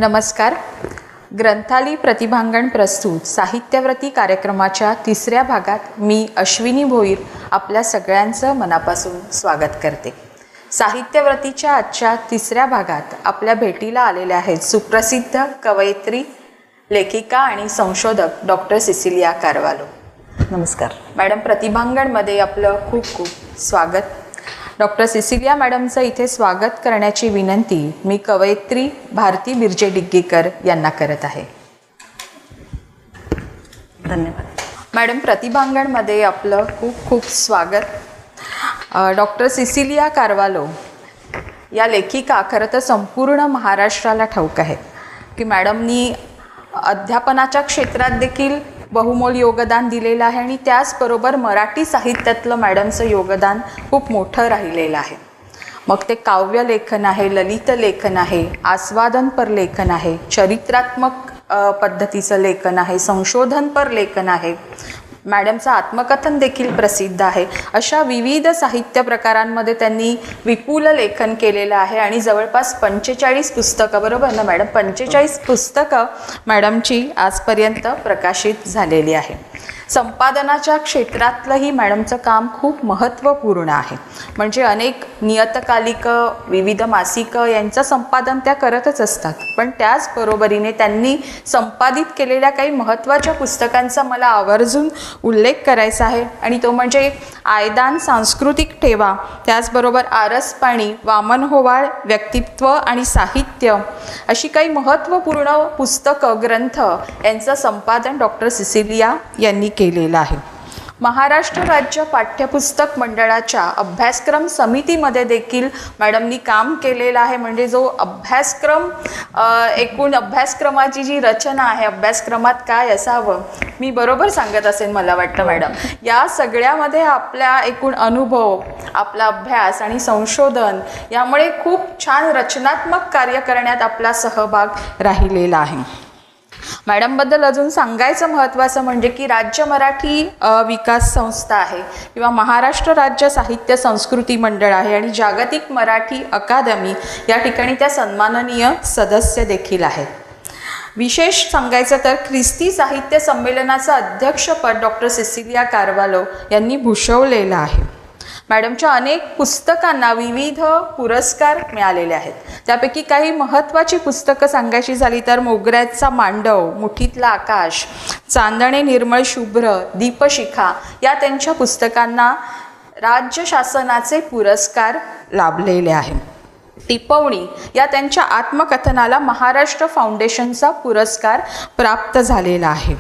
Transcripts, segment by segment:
नमस्कार. ग्रंथाली प्रतिभांगण प्रस्तुत साहित्यव्रती कार्यक्रमाच्या तिसऱ्या भागात मी अश्विनी भोईर आपल्या सगळ्यांचं मनापासून स्वागत करते. साहित्यव्रतीच्या आजच्या तिसऱ्या भागात आपल्या भेटीला आलेल्या आहेत सुप्रसिद्ध कवयित्री, लेखिका आणि संशोधक डॉक्टर सिसिलिया कारवालो. नमस्कार मॅडम. प्रतिभांगणमध्ये आपलं खूप खूप स्वागत. डॉक्टर सिसिलिया मॅडमचं इथे स्वागत करण्याची विनंती मी कवयित्री भारती बिर्जे डिग्गीकर यांना करत आहे. धन्यवाद मॅडम. प्रतिभांगणमध्ये आपलं खूप खूप स्वागत. डॉक्टर सिसिलिया कारवालो या लेखिका खरं तर संपूर्ण महाराष्ट्राला ठाऊक आहे की मॅडमनी अध्यापनाच्या क्षेत्रात देखील बहुमोल योगदान दिलेलं आहे आणि त्याचबरोबर मराठी साहित्यातलं मॅडमचं योगदान खूप मोठं राहिलेलं आहे. मग ते काव्य लेखन आहे, ललित लेखन आहे, आस्वादनपर लेखन आहे, चरित्रात्मक पद्धतीचं लेखन आहे, संशोधनपर लेखन आहे, मॅडमचं आत्मकथन देखील प्रसिद्ध आहे. अशा विविध साहित्य प्रकारांमध्ये त्यांनी विपुल लेखन केलेलं आहे आणि जवळपास 45 पुस्तकं, बरोबर ना मॅडम, 45 पुस्तकं मॅडमची आजपर्यंत प्रकाशित झालेली आहे. संपादनाच्या क्षेत्रातलंही मॅडमचं काम खूप महत्त्वपूर्ण आहे. म्हणजे अनेक नियतकालिकं, विविध मासिकं यांचं संपादन त्या करतच असतात, पण त्याचबरोबरीने त्यांनी संपादित केलेल्या काही महत्त्वाच्या पुस्तकांचा मला आवर्जून उल्लेख करायचा आहे आणि तो म्हणजे आयदान सांस्कृतिक ठेवा, त्याचबरोबर आरसपाणी, वामन होवाळ, व्यक्तित्व आणि साहित्य, अशी काही महत्त्वपूर्ण पुस्तकं, ग्रंथ यांचं संपादन डॉक्टर सिसिलिया यांनी केलेलं आहे. महाराष्ट्र राज्य पाठ्यपुस्तक मंडळाच्या अभ्यासक्रम समितीमध्ये देखील मॅडमनी काम केलेलं आहे. म्हणजे जो अभ्यासक्रम, एकूण अभ्यासक्रमाची जी रचना आहे, अभ्यासक्रमात काय असावं, मी बरोबर सांगत असेल मला वाटतं मॅडम, या सगळ्यामध्ये आपल्या एकूण अनुभव, आपला अभ्यास आणि संशोधन यामुळे खूप छान रचनात्मक कार्य करण्यात आपला सहभाग राहिलेला आहे. मॅडमबद्दल अजून सांगायचं महत्त्वाचं म्हणजे की राज्य मराठी विकास संस्था आहे किंवा महाराष्ट्र राज्य साहित्य संस्कृती मंडळ आहे आणि जागतिक मराठी अकादमी या ठिकाणी त्या सन्माननीय सदस्य देखील आहेत. विशेष सांगायचं तर ख्रिस्ती साहित्य संमेलनाचं अध्यक्षपद डॉक्टर सिसिलिया कारवालो यांनी भूषवलेलं आहे. मॅडमच्या अनेक पुस्तकांना विविध पुरस्कार मिळालेले आहेत. त्यापैकी काही महत्त्वाची पुस्तकं सांगायची झाली तर मोगऱ्याचा मांडव, मुठीतला आकाश, चांदणे निर्मळ शुभ्र, दीपशिखा या त्यांच्या पुस्तकांना राज्य शासनाचे पुरस्कार लाभलेले आहेत. टिपवणी या त्यांच्या आत्मकथनाला महाराष्ट्र फाउंडेशनचा पुरस्कार प्राप्त झालेला आहे.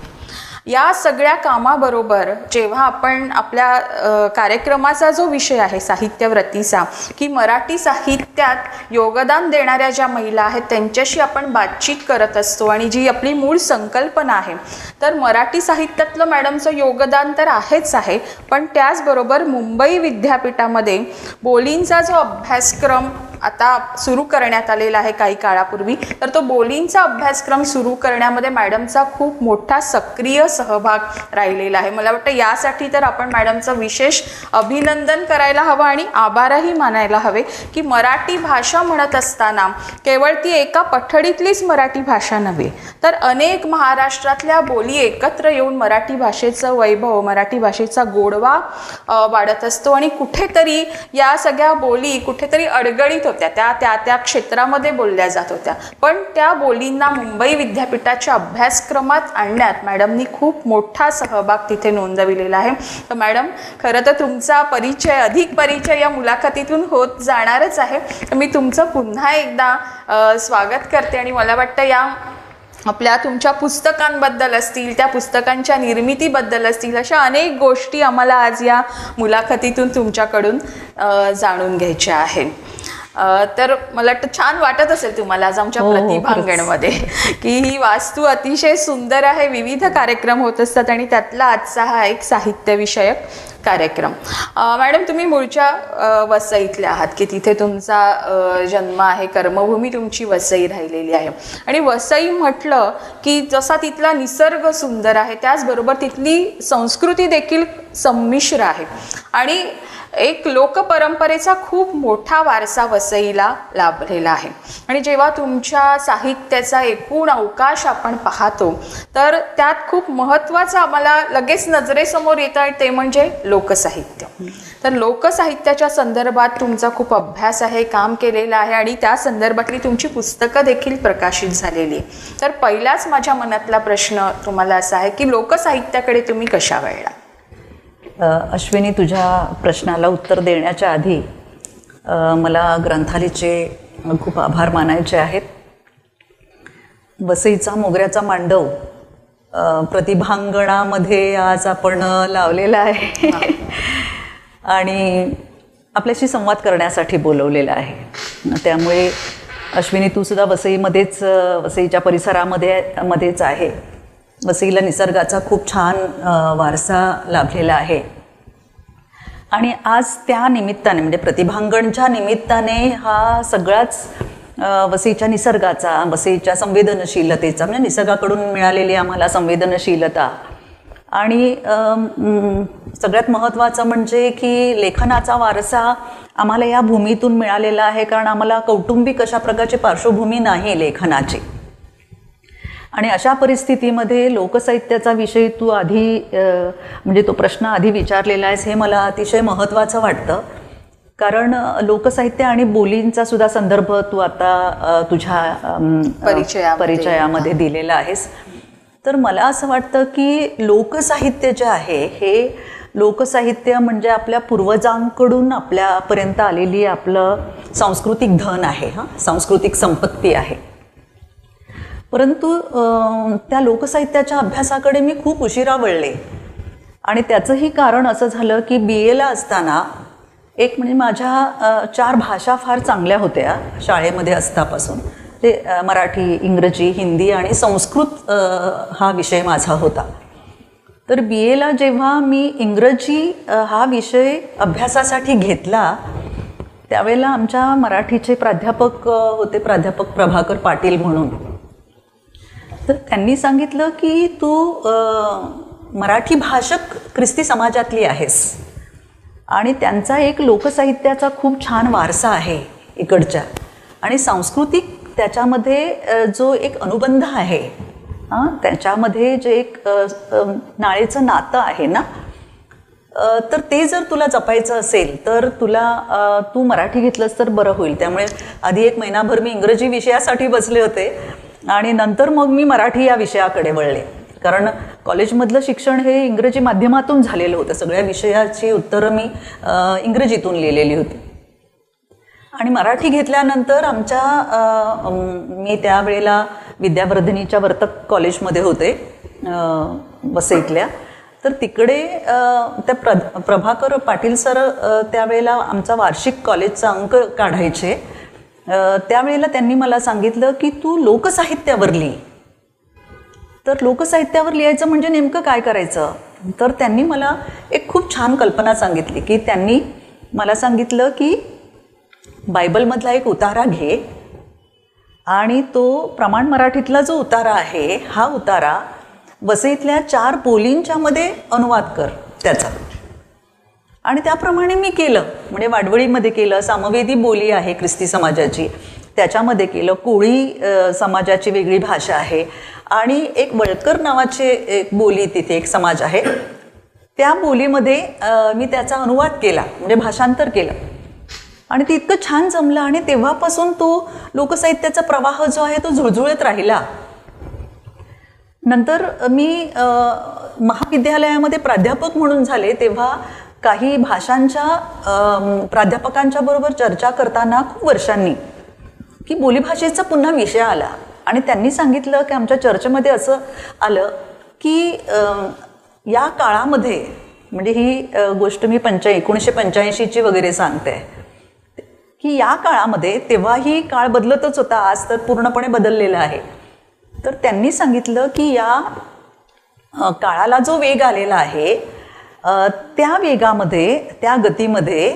या सगळ्या कामाबरोबर जेव्हा आपण आपल्या कार्यक्रमाचा जो विषय आहे साहित्यव्रतीचा, की मराठी साहित्यात योगदान देणाऱ्या ज्या महिला आहेत त्यांच्याशी आपण बातचीत करत असतो आणि जी आपली मूळ संकल्पना आहे, तर मराठी साहित्यातलं मॅडमचं योगदान तर आहेच आहे, पण त्याचबरोबर मुंबई विद्यापीठामध्ये बोलींचा जो अभ्यासक्रम आता सुरू करण्यात आलेला आहे काही काळापूर्वी, तर तो बोलींचा अभ्यासक्रम सुरू करण्यामध्ये मॅडमचा खूप मोठा सक्रिय सहभाग राहिलेला आहे. मला वाटतं यासाठी तर आपण मॅडमचं विशेष अभिनंदन करायला हवं आणि आभारही मानायला हवे की मराठी भाषा म्हणत असताना केवळ ती एका पठडीतलीच मराठी भाषा नव्हे, तर अनेक महाराष्ट्रातल्या बोली एकत्र येऊन मराठी भाषेचं वैभव, मराठी भाषेचा गोडवा वाढत असतो आणि कुठेतरी या सगळ्या बोली कुठेतरी अडगळीत होत्या, त्या क्षेत्रामध्ये बोलल्या जात होत्या, पण त्या बोलींना मुंबई विद्यापीठाच्या अभ्यासक्रमात आणण्यात मॅडमनी खूप मोठा सहभाग तिथे नोंदविलेला आहे. तर मॅडम, खरं तर तुमचा अधिक परिचय या मुलाखतीतून होत जाणारच आहे. तर मी तुमचं पुन्हा एकदा स्वागत करते आणि मला वाटतं या आपल्या तुमच्या पुस्तकांबद्दल असतील, त्या पुस्तकांच्या निर्मितीबद्दल असतील, अशा अनेक गोष्टी आम्हाला आज या मुलाखतीतून तुमच्याकडून जाणून घ्यायच्या आहेत. तर मला वाटतं छान वाटत असेल तुम्हाला आज आमच्या प्रतिभांगणमध्ये की ही वास्तू अतिशय सुंदर आहे. विविध कार्यक्रम होत असतात आणि त्यातला आजचा हा एक साहित्यविषयक कार्यक्रम. मॅडम, तुम्ही मूळच्या वसईतल्या आहात की तिथे तुमचा जन्म आहे, कर्मभूमी तुमची वसई राहिलेली आहे. आणि वसई म्हटलं की जसा तिथला निसर्ग सुंदर आहे त्याचबरोबर तिथली संस्कृती देखील संमिश्र आहे आणि एक लोकपरंपरेचा खूप मोठा वारसा वसईला लाभलेला आहे. आणि जेव्हा तुमच्या साहित्याचा एकूण अवकाश आपण पाहतो तर त्यात खूप महत्त्वाचं आम्हाला लगेच नजरेसमोर येतं ते म्हणजे लोकसाहित्य. तर लोकसाहित्याच्या संदर्भात तुमचा खूप अभ्यास आहे, काम केलेलं आहे आणि त्या संदर्भातली तुमची पुस्तकं देखील प्रकाशित झालेली आहे. तर पहिलाच माझ्या मनातला प्रश्न तुम्हाला असा आहे की लोकसाहित्याकडे तुम्ही कशा वळला? अश्विनी, तुझ्या प्रश्नाला उत्तर देण्याच्या आधी मला ग्रंथालयाचे खूप आभार मानायचे आहेत. वसईचा मोगऱ्याचा मांडव प्रतिभांगणामध्ये आज आपण लावलेला आहे आणि आपल्याशी संवाद करण्यासाठी बोलवलेला आहे. त्यामुळे अश्विनी, तू सुद्धा वसईच्या परिसरामध्येच आहे. वसईला निसर्गाचा खूप छान वारसा लाभलेला आहे आणि आज त्या निमित्ताने म्हणजे प्रतिभांगणच्या निमित्ताने हा सगळाच वसईच्या निसर्गाचा, वसईच्या संवेदनशीलतेचा म्हणजे निसर्गाकडून मिळालेली आम्हाला संवेदनशीलता आणि सगळ्यात महत्त्वाचं म्हणजे की लेखनाचा वारसा आम्हाला या भूमीतून मिळालेला आहे. कारण आम्हाला कौटुंबिक अशा प्रकारची पार्श्वभूमी नाही लेखनाची. आणि अशा परिस्थितीमध्ये लोकसाहित्याचा विषय तू आधी म्हणजे तो प्रश्न आधी विचारलेला आहेस हे मला अतिशय महत्त्वाचं वाटतं. कारण लोकसाहित्य आणि बोलींचा सुद्धा संदर्भ तू आता तुझ्या परिचयामध्ये दिलेला आहेस. तर मला असं वाटतं की लोकसाहित्य जे आहे हे लोकसाहित्य म्हणजे आपल्या पूर्वजांकडून आपल्यापर्यंत आलेली आपलं सांस्कृतिक धन आहे, सांस्कृतिक संपत्ती आहे. परंतु त्या लोकसाहित्याच्या अभ्यासाकडे मी खूप उशिरा वळले आणि त्याचंही कारण असं झालं की BAला असताना एक म्हणजे माझ्या 4 भाषा फार चांगल्या होत्या शाळेमध्ये असतापासून. ते मराठी, इंग्रजी, हिंदी आणि संस्कृत हा विषय माझा होता. तर BAला जेव्हा मी इंग्रजी हा विषय अभ्यासासाठी घेतला त्यावेळेला आमच्या मराठीचे प्राध्यापक होते, प्राध्यापक प्रभाकर पाटील म्हणून. तर त्यांनी सांगितलं की तू मराठी भाषक ख्रिस्ती समाजातली आहेस आणि त्यांचा एक लोकसाहित्याचा खूप छान वारसा आहे इकडच्या आणि सांस्कृतिक त्याच्यामध्ये जो एक अनुबंध आहे त्याच्यामध्ये जे एक नाळेचं नातं आहे ना, तर ते जर तुला जपायचं असेल तर तू मराठी घेतलंस तर बरं होईल. त्यामुळे आधी 1 महिनाभर मी इंग्रजी विषयासाठी बसले होते आणि नंतर मग मी मराठी या विषयाकडे वळले. कारण कॉलेजमधलं शिक्षण हे इंग्रजी माध्यमातून झालेलं होतं. सगळ्या विषयाची उत्तरं मी इंग्रजीतून लिहिलेली होती आणि मराठी घेतल्यानंतर मी त्यावेळेला विद्यावर्धिनीच्या वर्तक कॉलेजमध्ये होते वसईतल्या. तर तिकडे त्या प्रभाकर पाटील सर त्यावेळेला आमचा वार्षिक कॉलेजचा अंक काढायचे. त्यावेळेला त्यांनी मला सांगितलं की तू लोकसाहित्यावर लिही. तर लोकसाहित्यावर लिहायचं म्हणजे नेमकं काय करायचं? तर त्यांनी मला एक खूप छान कल्पना सांगितली की त्यांनी मला सांगितलं की बायबलमधला एक उतारा घे आणि तो प्रमाण मराठीतला जो उतारा आहे हा उतारा वसईतल्या 4 बोलींच्या मध्ये अनुवाद कर त्याचा. आणि त्याप्रमाणे मी केलं. म्हणजे वाडवळीमध्ये केलं, सामवेदी बोली आहे ख्रिस्ती समाजाची त्याच्यामध्ये केलं, कोळी समाजाची वेगळी भाषा आहे आणि एक वळकर नावाचे एक बोली तिथे एक समाज आहे त्या बोलीमध्ये मी त्याचा अनुवाद केला म्हणजे भाषांतर केलं आणि ते इतकं छान जमलं आणि तेव्हापासून तो लोकसाहित्याचा प्रवाह जो आहे तो झुळझुळत राहिला. नंतर मी महाविद्यालयामध्ये प्राध्यापक म्हणून झाले तेव्हा काही भाषांच्या प्राध्यापकांच्या बरोबर चर्चा करताना खूप वर्षांनी की बोलीभाषेचा पुन्हा विषय आला आणि त्यांनी सांगितलं की आमच्या चर्चेमध्ये असं आलं की या काळामध्ये म्हणजे ही गोष्ट मी 1985ची वगैरे सांगते की या काळामध्ये तेव्हाही काळ बदलतच होता, आज तर पूर्णपणे बदललेला आहे. तर त्यांनी सांगितलं की या काळाला जो वेग आलेला आहे त्या वेगामध्ये, त्या गतीमध्ये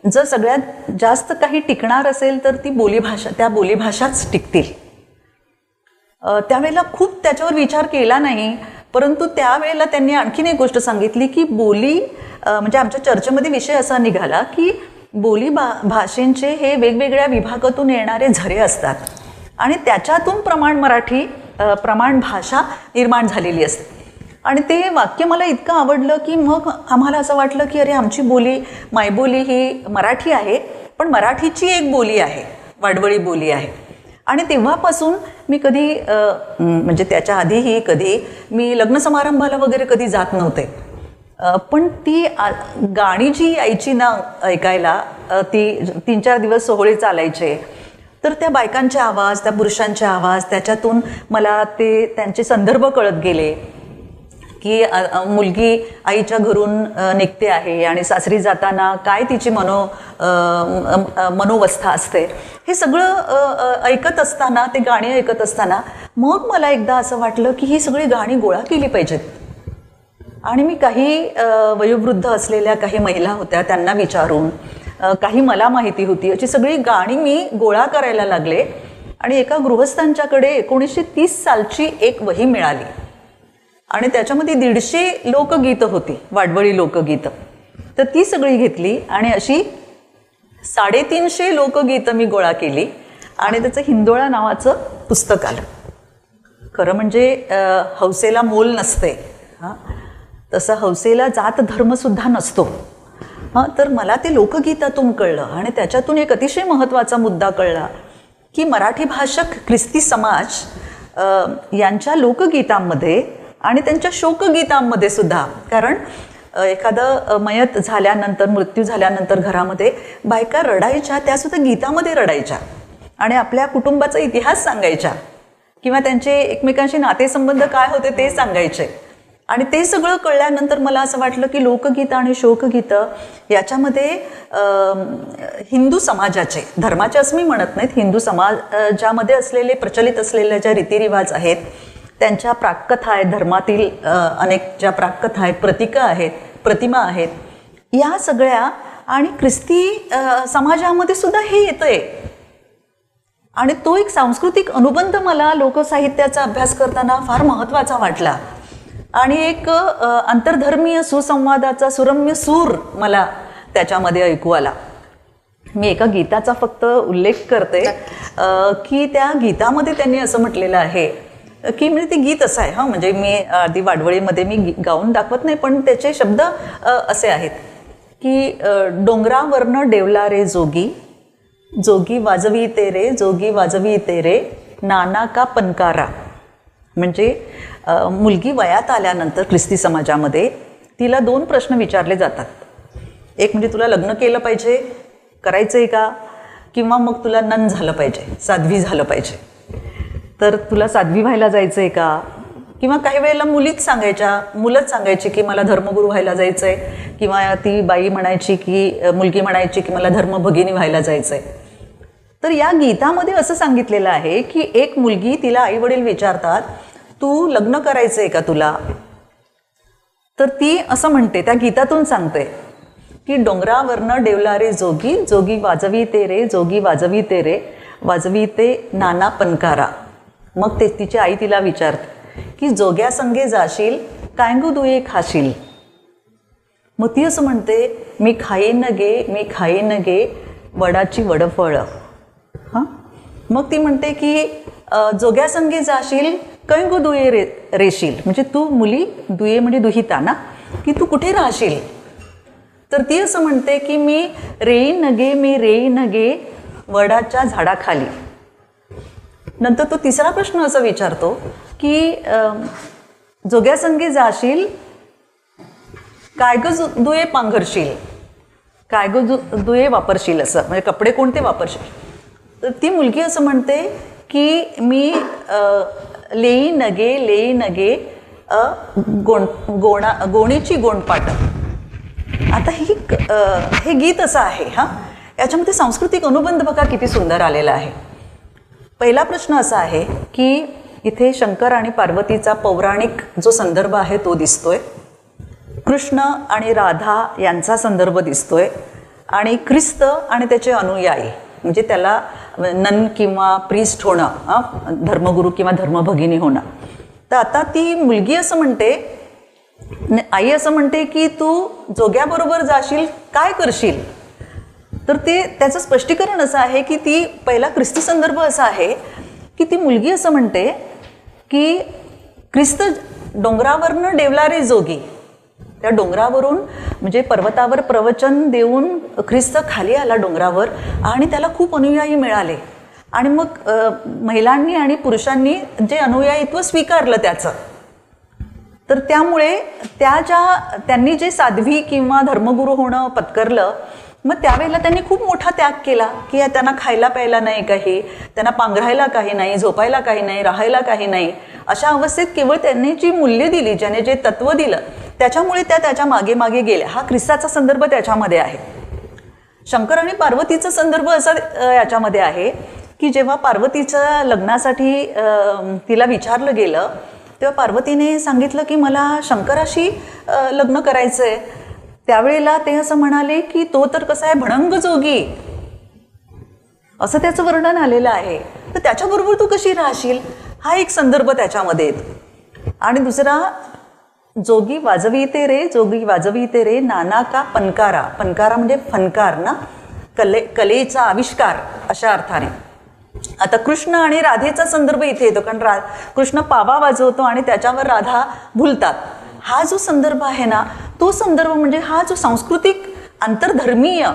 जर सगळ्यात जास्त काही टिकणार असेल तर ती बोलीभाषा, त्या बोलीभाषाच टिकतील. त्यावेळेला खूप त्याच्यावर विचार केला नाही, परंतु त्यावेळेला त्यांनी आणखीन एक गोष्ट सांगितली की बोली, म्हणजे आमच्या चर्चेमध्ये विषय असा निघाला की भाषेंचे हे वेगवेगळ्या विभागातून येणारे झरे असतात आणि त्याच्यातून प्रमाण भाषा निर्माण झालेली असते. आणि ते वाक्य मला इतकं आवडलं की मग आम्हाला असं वाटलं की अरे आमची बोली, मायबोली ही मराठी आहे, पण मराठीची एक बोली आहे, वाडवळी बोली आहे. आणि तेव्हापासून मी कधी म्हणजे त्याच्या आधीही कधी मी लग्न समारंभाला वगैरे कधी जात नव्हते, पण ती गाणी जी यायची ना ऐकायला, ती 3-4 दिवस सोहळे चालायचे, तर त्या बायकांचे आवाज, त्या पुरुषांचे आवाज, त्याच्यातून मला ते त्यांचे संदर्भ कळत गेले की मुलगी आईच्या घरून निघते आहे आणि सासरी जाताना काय तिची मनोवस्था असते, हे सगळं ऐकत असताना, ते गाणी ऐकत असताना मग मला एकदा असं वाटलं की ही सगळी गाणी गोळा केली पाहिजेत. आणि मी काही वयोवृद्ध असलेल्या काही महिला होत्या, त्यांना विचारून, काही मला माहिती होती, अशी सगळी गाणी मी गोळा करायला लागले. आणि एका गृहस्थांच्याकडे 1930 सालची एक वही मिळाली आणि त्याच्यामध्ये 150 लोकगीतं होती, वाडवळी लोकगीतं. तर ती सगळी घेतली आणि अशी 350 लोकगीतं मी गोळा केली आणि त्याचं हिंदोळा नावाचं पुस्तक आलं. खरं म्हणजे हौसेला मोल नसते, हां, तसं हौसेला जात धर्मसुद्धा नसतो. तर मला ते लोकगीतातून कळलं आणि त्याच्यातून एक अतिशय महत्त्वाचा मुद्दा कळला की मराठी भाषक ख्रिस्ती समाज यांच्या लोकगीतांमध्ये आणि त्यांच्या शोकगीतांमध्ये सुद्धा, कारण एखादं मयत झाल्यानंतर, मृत्यू झाल्यानंतर घरामध्ये बायका रडायच्या, त्यासुद्धा गीतामध्ये रडायच्या आणि आपल्या कुटुंबाचा इतिहास सांगायच्या किंवा त्यांचे एकमेकांशी नातेसंबंध काय होते ते सांगायचे. आणि ते सगळं कळल्यानंतर मला असं वाटलं की लोकगीतं आणि शोकगीतं याच्यामध्ये हिंदू समाजाचे, धर्माचे असं मी म्हणत नाहीत, हिंदू समाजामध्ये असलेले प्रचलित असलेल्या ज्या रीतिरिवाज आहेत, त्यांच्या प्राककथा आहेत, धर्मातील अनेक ज्या प्राककथा आहेत, प्रतीकं आहेत, प्रतिमा आहेत, या सगळ्या आणि ख्रिस्ती समाजामध्ये सुद्धा हे येतंय. आणि तो एक सांस्कृतिक अनुबंध मला लोकसाहित्याचा अभ्यास करताना फार महत्त्वाचा वाटला आणि एक आंतरधर्मीय सुसंवादाचा सुरम्य सूर मला त्याच्यामध्ये ऐकू आला. मी एका गीताचा फक्त उल्लेख करते की त्या गीतामध्ये त्यांनी असं म्हटलेलं आहे की म्हणजे ते गीत असं आहे, हां, म्हणजे मी आधी वाडवळीमध्ये मी गाऊन दाखवत नाही, पण त्याचे शब्द असे आहेत की डोंगरावरनं डेवला रे जोगी, जोगी वाजवी तेरे, जोगी वाजवी तेरे, नाना का पनकारा. म्हणजे मुलगी वयात आल्यानंतर ख्रिस्ती समाजामध्ये तिला 2 प्रश्न विचारले जातात. एक म्हणजे तुला लग्न केलं पाहिजे, करायचं आहे का, किंवा मग तुला नन झालं पाहिजे, साध्वी झालं पाहिजे. तर तुला साध्वी व्हायला जायचं आहे का, किंवा काही वेळेला मुलंच सांगायची की मला धर्मगुरू व्हायला जायचं आहे, किंवा ती बाई म्हणायची की, मुलगी म्हणायची की मला धर्मभगिनी व्हायला जायचं आहे. तर या गीतामध्ये असं सांगितलेलं आहे की एक मुलगी, तिला आईवडील विचारतात तू लग्न करायचं आहे का तुला, तर ती असं म्हणते, त्या गीतातून सांगते की डोंगरावरनं डेवला रे जोगी, जोगी वाजवी तेरे, जोगी वाजवी तेरे, वाजवी ते नाना पनकारा. मग ते तिची आई तिला विचारते की जोग्या संगे जाशील, कायंगू दुये खाशील. मग ती असं म्हणते, मी खाईन गे वडाची वडफळं. हां, मग ती म्हणते की जोग्या संगे जाशील, कैंगू दुये रेशील. म्हणजे तू मुली, दुये म्हणजे दुहिता ना, की तू कुठे राहशील. तर ती असं म्हणते की मी रेईन गे वडाच्या झाडाखाली. नंतर तो तिसरा प्रश्न असा विचारतो की जोग्या संगे जाशील, काय ग दुये पांघरशील, काय ग दुये वापरशील, असं म्हणजे कपडे कोणते वापरशील. तर ती मुलगी असं म्हणते की मी लेई नगे गोणीची गोंडपाट. आता हे गीत असं आहे, हां, याच्यामध्ये सांस्कृतिक अनुबंध बघा किती सुंदर आलेला आहे. पहिला प्रश्न असा आहे की इथे शंकर आणि पार्वतीचा पौराणिक जो संदर्भ आहे तो दिसतोय. कृष्ण आणि राधा यांचा संदर्भ दिसतोय आणि ख्रिस्त आणि त्याचे अनुयायी म्हणजे त्याला नन किंवा प्रिस्ट होणं, धर्मगुरू किंवा धर्मभगिनी होणं. तर आता ती मुलगी असं म्हणते, आई असं म्हणते की तू जोग्याबरोबर जाशील, काय करशील? तर ते त्याचं स्पष्टीकरण असं आहे की ती पहिला ख्रिस्ती संदर्भ असा आहे की ती मुलगी असं म्हणते की ख्रिस्त डोंगरावरनं डेवला रे जोगी. त्या डोंगरावरून म्हणजे पर्वतावर प्रवचन देऊन ख्रिस्त खाली आला डोंगरावर आणि त्याला खूप अनुयायी मिळाले. आणि मग महिलांनी आणि पुरुषांनी जे अनुयायीत्व स्वीकारलं त्याचं. तर त्यामुळे त्यांनी जे साध्वी किंवा धर्मगुरू होणं पत्करलं, मग त्यावेळेला त्यांनी खूप मोठा त्याग केला की त्यांना खायला प्यायला नाही काही, त्यांना पांघरायला काही नाही, झोपायला काही नाही, राहायला काही नाही. अशा अवस्थेत केवळ त्यांनी जी मूल्य दिली, ज्याने जे तत्व दिलं, त्याच्यामुळे त्याच्या मागे मागे गेल्या. हा ख्रिस्ताचा संदर्भ त्याच्यामध्ये आहे. शंकर आणि पार्वतीचा संदर्भ असा याच्यामध्ये आहे की जेव्हा पार्वतीच्या लग्नासाठी तिला विचारलं गेलं तेव्हा पार्वतीने सांगितलं की मला शंकराशी लग्न करायचं आहे. त्यावेळेला ते असं म्हणाले की तो तर कसा आहे, भणंग जोगी, असं त्याचं वर्णन आलेलं आहे. तर त्याच्याबरोबर तू कशी राहशील, हा एक संदर्भ त्याच्यामध्ये येतो. आणि दुसरा, जोगी वाजविते रे, जोगी वाजविते रे नाना का पणकारा. पणकारा म्हणजे फणकार ना, कलेचा आविष्कार अशा अर्थाने. आता कृष्ण आणि राधेचा संदर्भ इथे येतो कारण कृष्ण पावा वाजवतो आणि त्याच्यावर राधा भुलतात. हा जो संदर्भ आहे ना, तो संदर्भ म्हणजे हा जो सांस्कृतिक आंतरधर्मीय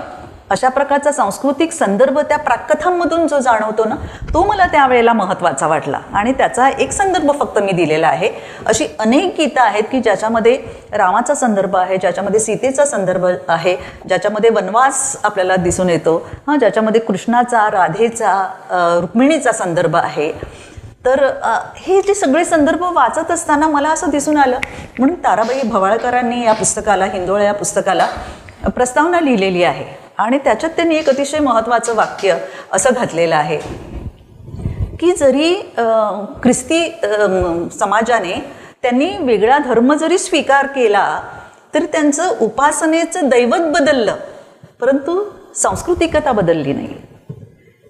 अशा प्रकारचा सांस्कृतिक संदर्भ त्या प्राकथांमधून जो जाणवतो ना, तो मला त्यावेळेला महत्त्वाचा वाटला आणि त्याचा एक संदर्भ फक्त मी दिलेला आहे. अशी अनेक गीतं आहेत की ज्याच्यामध्ये रामाचा संदर्भ आहे, ज्याच्यामध्ये सीतेचा संदर्भ आहे, ज्याच्यामध्ये वनवास आपल्याला दिसून येतो, ज्याच्यामध्ये कृष्णाचा, राधेचा, रुक्मिणीचा संदर्भ आहे. तर हे जे सगळे संदर्भ वाचत असताना मला असं दिसून आलं, म्हणून ताराबाई भवाळकरांनी या पुस्तकाला, हिंदोळा या पुस्तकाला प्रस्तावना लिहिलेली आहे आणि त्याच्यात त्यांनी एक अतिशय महत्त्वाचं वाक्य असं घातलेलं आहे की जरी ख्रिस्ती समाजाने त्यांनी वेगळा धर्म जरी स्वीकार केला तरी त्यांचं उपासनेचं दैवत बदललं, परंतु सांस्कृतिकता बदलली नाही.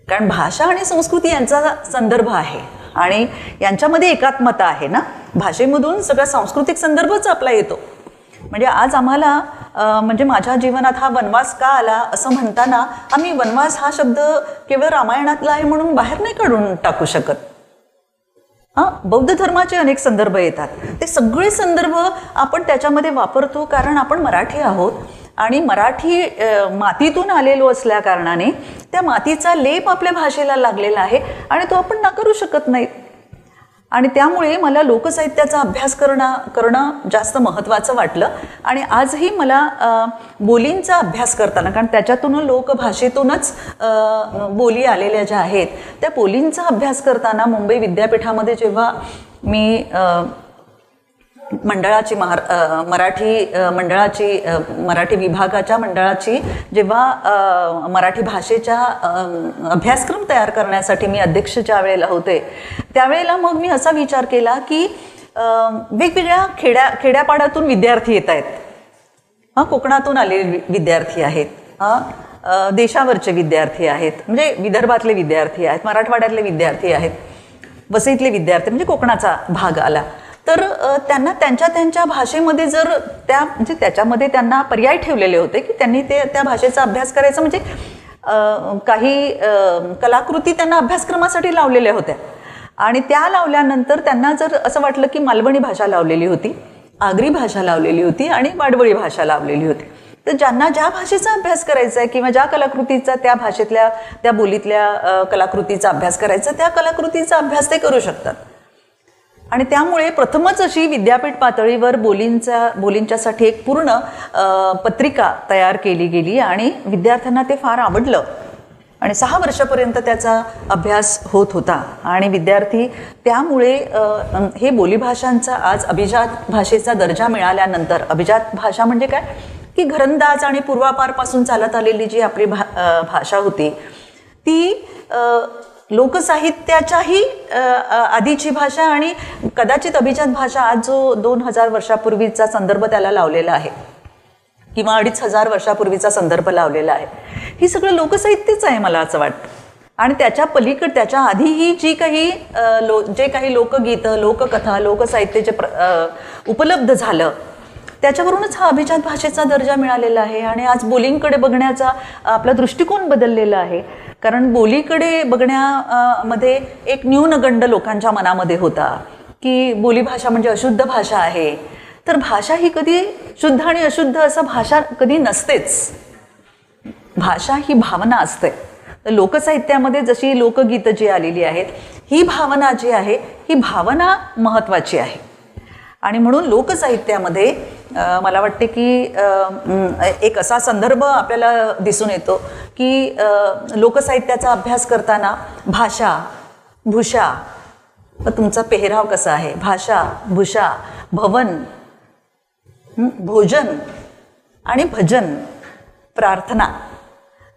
कारण भाषा आणि संस्कृती यांचा संदर्भ आहे आणि यांच्यामध्ये एकात्मता आहे ना. भाषेमधून सगळा सांस्कृतिक संदर्भच आपला येतो. म्हणजे आज आम्हाला म्हणजे माझ्या जीवनात हा वनवास का आला असं म्हणताना आम्ही वनवास हा शब्द केवळ रामायणातला आहे म्हणून बाहेर नाही काढून टाकू शकत. बौद्ध धर्माचे अनेक संदर्भ येतात, ते सगळे संदर्भ आपण त्याच्यामध्ये वापरतो कारण आपण मराठी आहोत आणि मराठी मातीतून आलेलो असल्या कारणाने त्या मातीचा लेप आपल्या भाषेला लागलेला आहे आणि तो आपण नाकारू शकत नाही. आणि त्यामुळे मला लोकसाहित्याचा अभ्यास करणं जास्त महत्त्वाचं वाटलं. आणि आजही मला बोलींचा अभ्यास करताना, कारण त्याच्यातून लोकभाषेतूनच बोली आलेल्या ज्या आहेत, त्या बोलींचा अभ्यास करताना मुंबई विद्यापीठामध्ये जेव्हा मी मराठी विभागाच्या मंडळाची जेव्हा मराठी भाषेच्या अभ्यासक्रम तयार करण्यासाठी मी अध्यक्ष ज्या वेळेला होते, त्यावेळेला मग मी असा विचार केला की वेगवेगळ्या खेड्यापाड्यातून विद्यार्थी येत आहेत, कोकणातून आलेले विद्यार्थी आहेत, देशावरचे विद्यार्थी आहेत, म्हणजे विदर्भातले विद्यार्थी आहेत, मराठवाड्यातले विद्यार्थी आहेत, वसईतले विद्यार्थी म्हणजे कोकणाचा भाग आला. तर त्यांना त्यांच्या भाषेमध्ये जर म्हणजे त्याच्यामध्ये त्यांना पर्याय ठेवलेले होते की त्यांनी त्या भाषेचा अभ्यास करायचा, म्हणजे काही कलाकृती त्यांना अभ्यासक्रमासाठी लावलेल्या होत्या आणि त्या लावल्यानंतर त्यांना जर असं वाटलं की मालवणी भाषा लावलेली होती, आगरी भाषा लावलेली होती आणि वाडवळी भाषा लावलेली होती, तर ज्यांना ज्या भाषेचा अभ्यास करायचा आहे किंवा ज्या कलाकृतीचा त्या भाषेतल्या त्या बोलीतल्या कलाकृतीचा अभ्यास करायचा, त्या कलाकृतीचा अभ्यास ते करू शकतात. आणि त्यामुळे प्रथमच अशी विद्यापीठ पातळीवर बोलींच्यासाठी एक पूर्ण पत्रिका तयार केली गेली आणि विद्यार्थ्यांना ते फार आवडलं आणि 6 वर्षापर्यंत त्याचा अभ्यास होत होता. आणि विद्यार्थी त्यामुळे हे बोलीभाषांचा आज अभिजात भाषेचा दर्जा मिळाल्यानंतर, अभिजात भाषा म्हणजे काय की घरंदाज आणि पूर्वापारपासून चालत आलेली जी आपली भाषा होती ती लोकसाहित्याच्याही आधीची भाषा आणि कदाचित अभिजात भाषा आज जो 2000 वर्षापूर्वीचा संदर्भ त्याला लावलेला आहे किंवा 2500 वर्षापूर्वीचा संदर्भ लावलेला आहे, ही सगळं लोकसाहित्यच आहे मला असं वाटतं. आणि त्याच्या पलीकडे त्याच्या आधीही जे काही लोकगीतं, लोककथा, लोकसाहित्य जे उपलब्ध झालं त्याच्यावरूनच हा अभिजात भाषेचा दर्जा मिळालेला आहे. आणि आज बोलींकडे बघण्याचा आपला दृष्टिकोन बदललेला आहे. कारण बोलीकडे बघण्यामध्ये एक न्यूनगंड लोकांच्या मनामध्ये होता की बोलीभाषा म्हणजे अशुद्ध भाषा आहे. तर भाषा ही कधी शुद्ध आणि अशुद्ध असं भाषा कधी नसतेच. भाषा ही भावना असते. तर लोकसाहित्यामध्ये जशी लोकगीतं जी आलेली आहेत, ही भावना जी आहे ही भावना महत्त्वाची आहे. आणि म्हणून लोकसाहित्यामध्ये मला वाटते की एक असा संदर्भ आपल्याला दिसून येतो की लोकसाहित्याचा अभ्यास करताना भाषा, भूषा, तुमचा पेहराव कसा आहे, भाषा, भूषा, भवन, भोजन आणि भजन, प्रार्थना,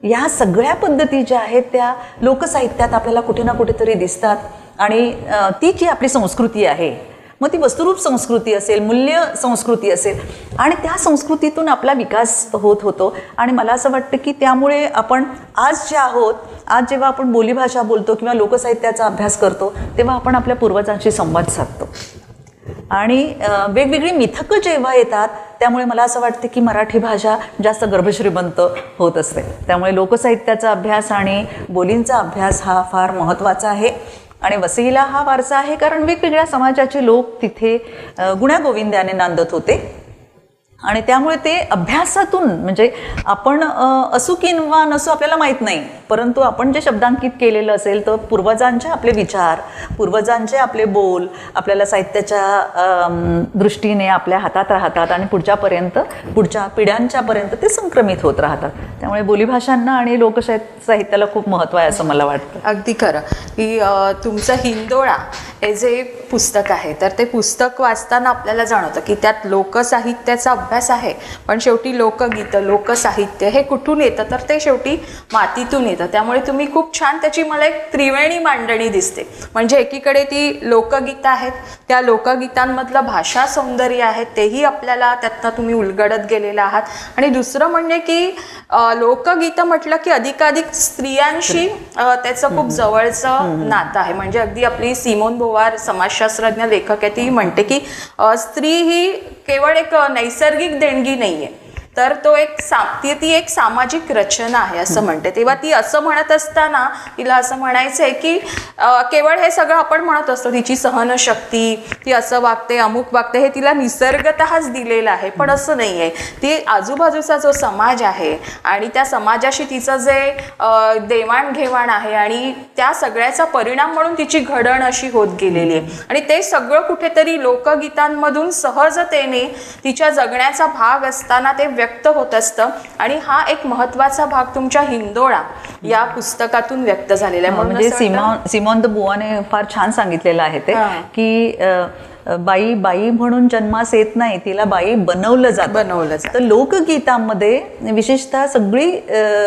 या सगळ्या पद्धती ज्या आहेत त्या लोकसाहित्यात आपल्याला कुठे ना कुठेतरी दिसतात. आणि ती जी आपली संस्कृती आहे, मग ती वस्तुरूप संस्कृती असेल, मूल्य संस्कृती असेल, आणि त्या संस्कृतीतून आपला विकास होतो. आणि मला असं वाटतं की त्यामुळे आपण आज जे आहोत, आज जेव्हा आपण बोलीभाषा बोलतो किंवा लोकसाहित्याचा अभ्यास करतो, तेव्हा आपण आपल्या पूर्वजांशी संवाद साधतो. आणि वेगवेगळी मिथकं जेव्हा येतात, त्यामुळे मला असं वाटतं की मराठी भाषा जास्त गर्भश्रीमंत होत असते. त्यामुळे लोकसाहित्याचा अभ्यास आणि बोलींचा अभ्यास हा फार महत्त्वाचा आहे. आणि वसईला हा वारसा आहे कारण वेगवेगळ्या समाजाचे लोक तिथे गुण्यागोविंदाने नांदत होते. आणि त्यामुळे ते अभ्यासातून, म्हणजे आपण असू किंवा नसू आपल्याला माहीत नाही, परंतु आपण जे शब्दांकित केलेलं असेल तर पूर्वजांचे आपले विचार, पूर्वजांचे आपले बोल आपल्याला साहित्याच्या दृष्टीने आपल्या हातात राहतात आणि पुढच्या पिढ्यांच्यापर्यंत ते संक्रमित होत राहतात. त्यामुळे बोलीभाषांना आणि लोकसाहित्याला खूप महत्त्व आहे असं मला वाटतं. अगदी खरं की तुमचं हिंदोळा हे जे पुस्तक आहे, तर ते पुस्तक वाचताना आपल्याला जाणवतं की त्यात लोकसाहित्याचा अभ्यास आहे, पण शेवटी लोकगीतं, लोकसाहित्य हे कुठून येतं, तर ते शेवटी मातीतून येतं. त्यामुळे तुम्ही खूप छान त्याची मला एक त्रिवेणी मांडणी दिसते. म्हणजे एकीकडे ती लोकगीतं आहेत, त्या लोकगीतांमधलं भाषा सौंदर्य आहे तेही आपल्याला त्यातनं तुम्ही उलगडत गेलेला आहात. आणि दुसरं म्हणजे की लोकगीतं म्हटलं की अधिकाधिक स्त्रियांशी त्याचं खूप जवळचं नातं आहे. म्हणजे अगदी आपली सिमोन बोवार समाजशास्त्रज्ञ लेखक आहे, ती म्हणते की स्त्री ही केवळ एक नैसर्गिक देणगी नाहीये, तर ती एक सामाजिक रचना आहे असं म्हणते. तेव्हा ती असं म्हणत असताना तिला असं म्हणायचं आहे की केवळ हे सगळं आपण म्हणत असतो, तिची सहनशक्ती, ती असं वागते, अमुक वागते, हे तिला निसर्गतःच दिलेलं आहे. पण असं नाही आहे. ती आजूबाजूचा जो समाज आहे आणि त्या समाजाशी तिचं जे देवाणघेवाण आहे आणि त्या सगळ्याचा परिणाम म्हणून तिची घडण अशी होत गेलेली आहे. आणि ते सगळं कुठेतरी लोकगीतांमधून सहजतेने तिच्या जगण्याचा भाग असताना ते व्यक्त होत असतं. आणि हा एक महत्त्वाचा भाग तुमच्या हिंदोळा या पुस्तकातून व्यक्त झालेला आहे. म्हणजे सिमोन द बुवाने फार छान सांगितलेलं आहे ते की बाई बाई म्हणून जन्मास येत नाही, तिला बाई बनवलं जातं. तर लोकगीतांमध्ये विशेषतः सगळी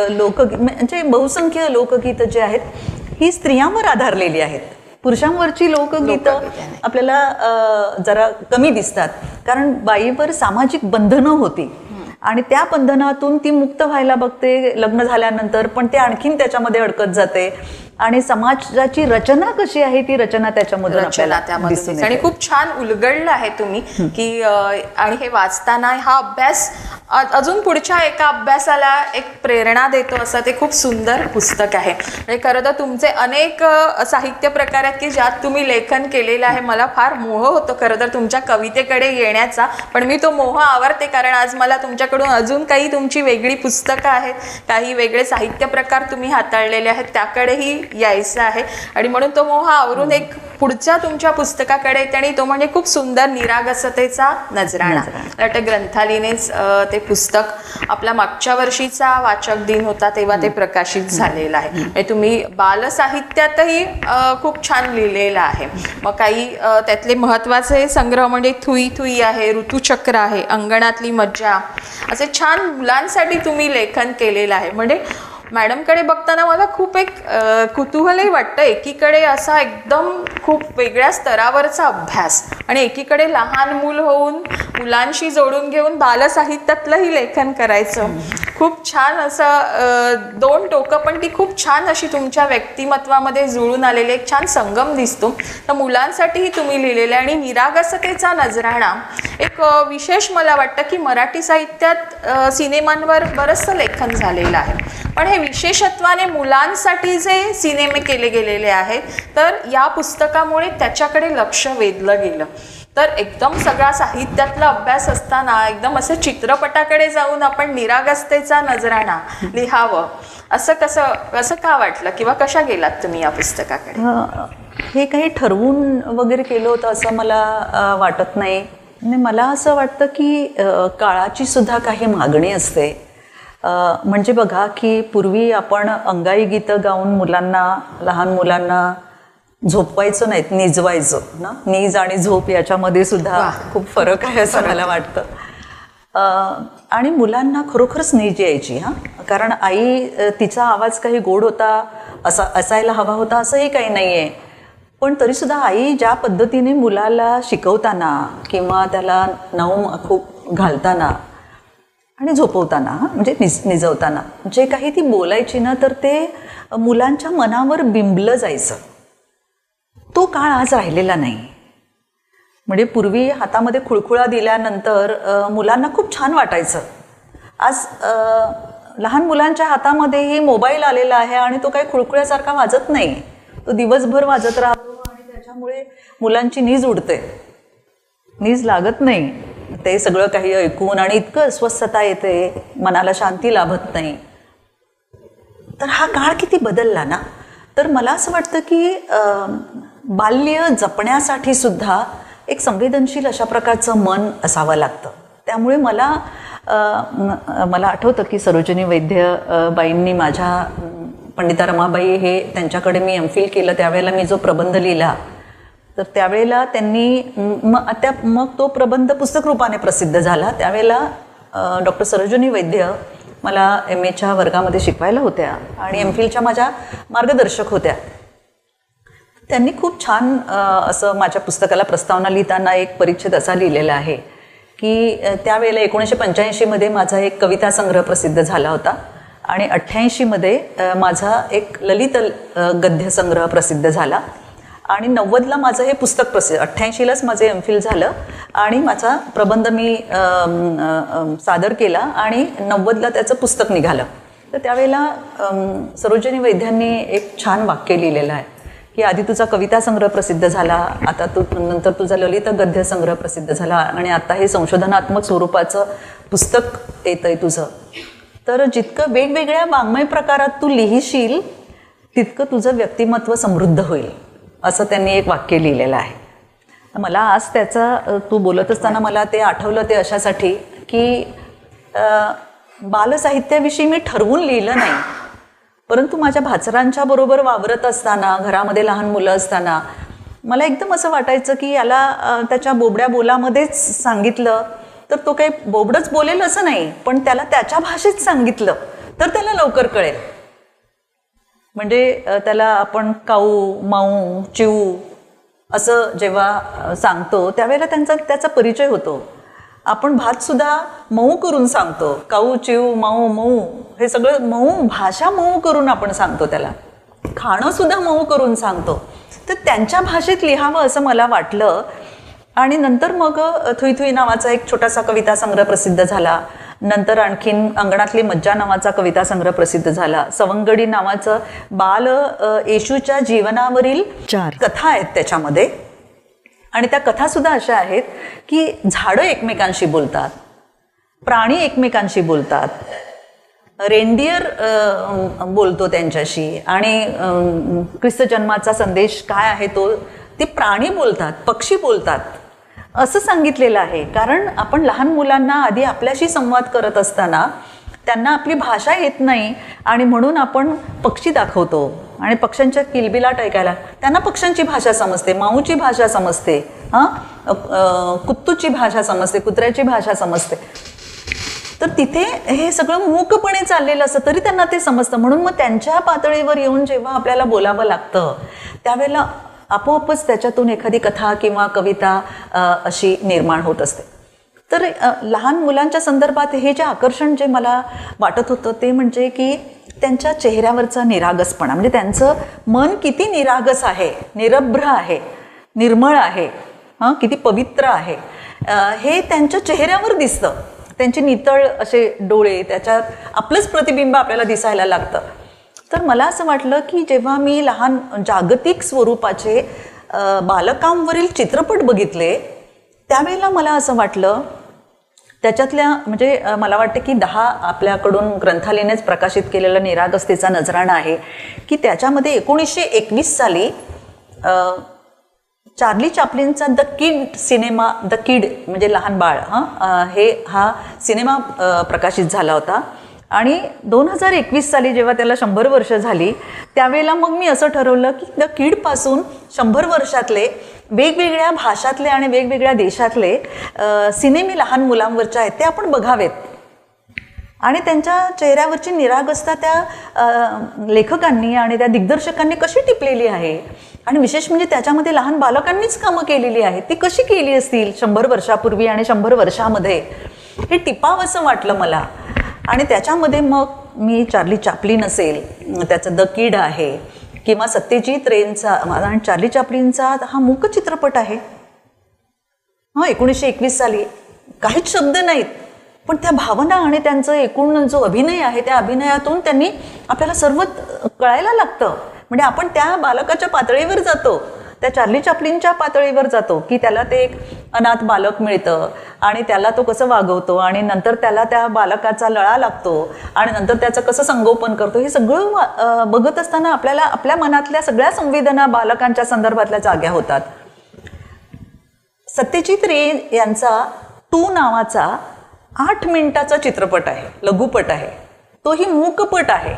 म्हणजे बहुसंख्य लोकगीतं जी आहेत ही स्त्रियांवर आधारलेली आहेत. पुरुषांवरची लोकगीतं आपल्याला जरा कमी दिसतात, कारण बाईवर सामाजिक बंधनं होती आणि त्या बंधनातून ती मुक्त व्हायला बघते लग्न झाल्यानंतर, पण ते आणखीन त्याच्यामध्ये अडकत जाते. आणि समाजाची रचना कशी आहे ती रचना त्याच्यामधून त्यामध्ये आणि खूप छान उलगडलं आहे तुम्ही की आणि हे वाचताना हा अभ्यास अजून पुढच्या एका अभ्यासाला एक प्रेरणा देतो असं ते खूप सुंदर पुस्तक आहे. म्हणजे खरं तर तुमचे अनेक साहित्य प्रकार आहेत की ज्यात तुम्ही लेखन केलेलं आहे. मला फार मोह होतो खरं तर तुमच्या कवितेकडे येण्याचा, पण मी तो मोह आवरते कारण आज मला तुमच्याकडून अजून काही तुमची वेगळी पुस्तकं आहेत, काही वेगळे साहित्य प्रकार तुम्ही हाताळलेले आहेत, त्याकडेही यायचं आहे. आणि म्हणून तो मोह आवरून एक पुढच्या तुमच्या पुस्तकाकडे येते आणि तो म्हणजे खूप सुंदर निरागसतेचा नजराणा. ग्रंथालीनेच ते पुस्तक आपला मागच्या वर्षीचा वाचक दिन होता तेव्हा ते प्रकाशित झालेलं आहे. म्हणजे तुम्ही बालसाहित्यातही खूप छान लिहिलेलं आहे. मग काही त्यातले महत्त्वाचे संग्रह म्हणजे थुई थुई आहे, ऋतुचक्र आहे, अंगणातली मज्जा, असे छान मुलांसाठी तुम्ही लेखन केलेलं आहे. म्हणजे मॅडमकडे बघताना मला खूप एक कुतूहलही वाटतं. एकीकडे असा एकदम खूप वेगळ्या स्तरावरचा अभ्यास आणि एकीकडे लहान मूल होऊन मुलांशी जोडून घेऊन बालसाहित्यातलंही लेखन करायचं. खूप छान असं दोन टोकं, पण ती खूप छान अशी तुमच्या व्यक्तिमत्वामध्ये जुळून आलेली एक छान संगम दिसतो. तर मुलांसाठीही तुम्ही लिहिलेले आणि निरागसतेचा नजराणा एक विशेष मला वाटतं की मराठी साहित्यात सिनेमांवर बरंचसं लेखन झालेलं आहे, पण हे विशेषत्वाने मुलांसाठी जे सिनेमे केले गेलेले आहेत तर या पुस्तकामुळे त्याच्याकडे लक्ष वेधलं गेलं. तर एकदम सगळा साहित्यातला अभ्यास असताना एकदम असं चित्रपटाकडे जाऊन आपण निरागसतेचा नजराणा लिहावं असं कसं का वाटलं किंवा कशा गेलात तुम्ही या पुस्तकाकडे? हे काही ठरवून वगैरे केलं होतं असं मला वाटत नाही. मला असं वाटतं की काळाची सुद्धा काही मागणी असते. म्हणजे बघा की पूर्वी आपण अंगाई गीतं गाऊन लहान मुलांना झोपवायचं नाहीत, निजवायचं ना. नीज आणि झोप याच्यामध्ये सुद्धा खूप फरक आहे असं मला वाटतं. आणि मुलांना खरोखरच नीज यायची कारण आई तिचा आवाज काही गोड होता असायला हवा होता असंही काही नाही आहे. पण तरीसुद्धा आई ज्या पद्धतीने मुलाला शिकवताना किंवा त्याला खूप घालताना आणि झोपवताना म्हणजे निजवताना जे काही ती बोलायची ना तर ते मुलांच्या मनावर बिंबलं जायचं. तो काळ आज राहिलेला नाही. म्हणजे पूर्वी हातामध्ये खुळखुळा दिल्यानंतर मुलांना खूप छान वाटायचं. आज लहान मुलांच्या हातामध्येही मोबाईल आलेला आहे आणि तो काही खुळखुळ्यासारखा वाजत नाही, तो दिवसभर वाजत राहतो आणि त्याच्यामुळे मुलांची नीज उडते, नीज लागत नाही ते सगळं काही ऐकून आणि इतकं अस्वस्थता येते, मनाला शांती लाभत नाही. तर हा काळ किती बदलला ना. तर मला असं वाटतं की बाल्य जपण्यासाठी सुद्धा एक संवेदनशील अशा प्रकारचं मन असावं लागतं. त्यामुळे मला आठवतं की सरोजिनी वैद्य बाईंनी माझ्या पंडिता रमाबाई हे त्यांच्याकडे मी एम.फिल केलं त्यावेळेला मी जो प्रबंध लिहिला तर त्यावेळेला त्यांनी मग तो प्रबंध पुस्तक रूपाने प्रसिद्ध झाला. त्यावेळेला डॉक्टर सरोजिनी वैद्य मला एम.एच्या वर्गामध्ये शिकवायला होत्या आणि एम.फिलच्या माझ्या मार्गदर्शक होत्या. त्यांनी खूप छान असं माझ्या पुस्तकाला प्रस्तावना लिहिताना एक परिच्छेद असा लिहिलेला आहे की त्यावेळेला 1985मध्ये माझा एक कविता संग्रह प्रसिद्ध झाला होता आणि 88मध्ये माझा एक ललित गद्य संग्रह प्रसिद्ध झाला आणि 90ला माझं हे पुस्तक 88लाच माझं एम.फिल झालं आणि माझा प्रबंध मी सादर केला आणि 90ला त्याचं पुस्तक निघालं. तर त्यावेळेला सरोजिनी वैद्यांनी एक छान वाक्य लिहिलेलं आहे की आधी तुझा कविता संग्रह प्रसिद्ध झाला, आता नंतर तुझा ललित गद्य संग्रह प्रसिद्ध झाला आणि आता हे संशोधनात्मक स्वरूपाचं पुस्तक येतंय तुझं. तर जितकं वेगवेगळ्या वाङ्मय प्रकारात तू लिहिशील तितकं तुझं व्यक्तिमत्व समृद्ध होईल असं त्यांनी एक वाक्य लिहिलेलं आहे. मला आज त्याचा तू बोलत असताना मला ते आठवलं ते अशासाठी की बालसाहित्याविषयी मी ठरवून लिहिलं नाही, परंतु माझ्या भाचरांच्या बरोबर वावरत असताना घरामध्ये लहान मुलं असताना मला एकदम असं वाटायचं की याला त्याच्या बोबड्या बोलामध्येच सांगितलं तर तो काही बोबडंच बोलेल असं नाही, पण त्याला त्याच्या भाषेत सांगितलं तर त्याला लवकर कळेल. म्हणजे त्याला आपण काऊ, माऊ, चिऊ असं जेव्हा सांगतो त्यावेळेला त्याचा परिचय होतो. आपण भातसुद्धा मऊ करून सांगतो, काऊ, चिऊ, माऊ, मऊ हे सगळं मऊ, भाषा मऊ करून आपण सांगतो. त्याला खाणंसुद्धा मऊ करून सांगतो. तर त्यांच्या भाषेत लिहावं असं मला वाटलं आणि नंतर मग थुई थुई नावाचा एक छोटासा कविता संग्रह प्रसिद्ध झाला. नंतर आणखीन अंगणातली मज्जा नावाचा कविता संग्रह प्रसिद्ध झाला. सवंगडी नावाचं बाल येशूच्या जीवनावरील 4 कथा आहेत त्याच्यामध्ये आणि त्या कथासुद्धा अशा आहेत की झाडं एकमेकांशी बोलतात, प्राणी एकमेकांशी बोलतात, रेनडियर बोलतो त्यांच्याशी आणि ख्रिस्त जन्माचा संदेश काय आहे तो ते प्राणी बोलतात, पक्षी बोलतात असं सांगितलेलं आहे. कारण आपण लहान मुलांना आधी आपल्याशी संवाद करत असताना त्यांना आपली भाषा येत नाही आणि म्हणून आपण पक्षी दाखवतो आणि पक्ष्यांच्या किलबिलाट ऐकायला त्यांना पक्ष्यांची भाषा समजते, माऊची भाषा समजते, कुत्तूची भाषा समजते, कुत्र्याची भाषा समजते. तर तिथे हे सगळं मूकपणे चाललेलं असतं तरी त्यांना ते समजतं. म्हणून मग त्यांच्या पातळीवर येऊन जेव्हा आपल्याला बोलावं लागतं त्यावेळेला आपोआपच त्याच्यातून एखादी कथा किंवा कविता अशी निर्माण होत असते. तर लहान मुलांच्या संदर्भात हे जे आकर्षण जे मला वाटत होतं ते म्हणजे की त्यांच्या चेहऱ्यावरचा निरागसपणा, म्हणजे त्यांचं मन किती निरागस आहे, निरभ्र आहे, निर्मळ आहे, किती पवित्र आहे हे त्यांच्या चेहऱ्यावर दिसतं. त्यांचे नितळ असे डोळे, त्याच्यात आपलंच प्रतिबिंब आपल्याला दिसायला लागतं. तर मला असं वाटलं की जेव्हा मी लहान जागतिक स्वरूपाचे बालकांवरील चित्रपट बघितले त्यावेळेला मला असं वाटलं त्याच्यातल्या म्हणजे मला वाटतं की 10 आपल्याकडून ग्रंथालयानेच प्रकाशित केलेला निरागसतेचा नजराणा आहे की त्याच्यामध्ये 1921 साली चार्ली चॅप्लिनचा the kid cinema, the kid म्हणजे लहान बाळ, हा सिनेमा प्रकाशित झाला होता. आणि 2021 साली जेव्हा त्याला 100 वर्ष झाली त्यावेळेला मग मी असं ठरवलं की द किडपासून 100 वर्षातले वेगवेगळ्या भाषातले आणि वेगवेगळ्या देशातले सिनेमे लहान मुलांवरचे आहेत ते आपण बघावेत. आणि त्यांच्या चेहऱ्यावरची निरागसता त्या लेखकांनी आणि त्या दिग्दर्शकांनी कशी टिपलेली आहे आणि विशेष म्हणजे त्याच्यामध्ये लहान बालकांनीच कामं केलेली आहेत, ती कशी केली असतील 100 वर्षापूर्वी आणि 100 वर्षामध्ये, हे टिपावंसं वाटलं मला. आणि त्याच्यामध्ये मग मी चार्ली चॅप्लिन असेल, त्याचं द किड आहे किंवा सत्यजित रेंचा आणि चार्ली चॅप्लिनचा हा मूक चित्रपट आहे 1921 साली. काहीच शब्द नाहीत पण त्या भावना आणि त्यांचं एकूण जो अभिनय आहे त्या अभिनयातून त्यांनी आपल्याला सर्व कळायला लागतं. म्हणजे आपण त्या बालकाच्या पातळीवर जातो, त्या चार्ली चॅप्लिनच्या पातळीवर जातो की त्याला ते एक अनाथ बालक मिळतं आणि त्याला तो कसं वागवतो आणि नंतर त्याला त्या बालकाचा लळा लागतो आणि नंतर त्याचं कसं संगोपन करतो, हे सगळं बघत असताना आपल्याला आपल्या मनातल्या सगळ्या संवेदना बालकांच्या संदर्भातल्या जाग्या होतात. सत्यजित रे यांचा टू नावाचा 8 मिनिटाचा चित्रपट आहे, लघुपट आहे, तोही मूकपट आहे.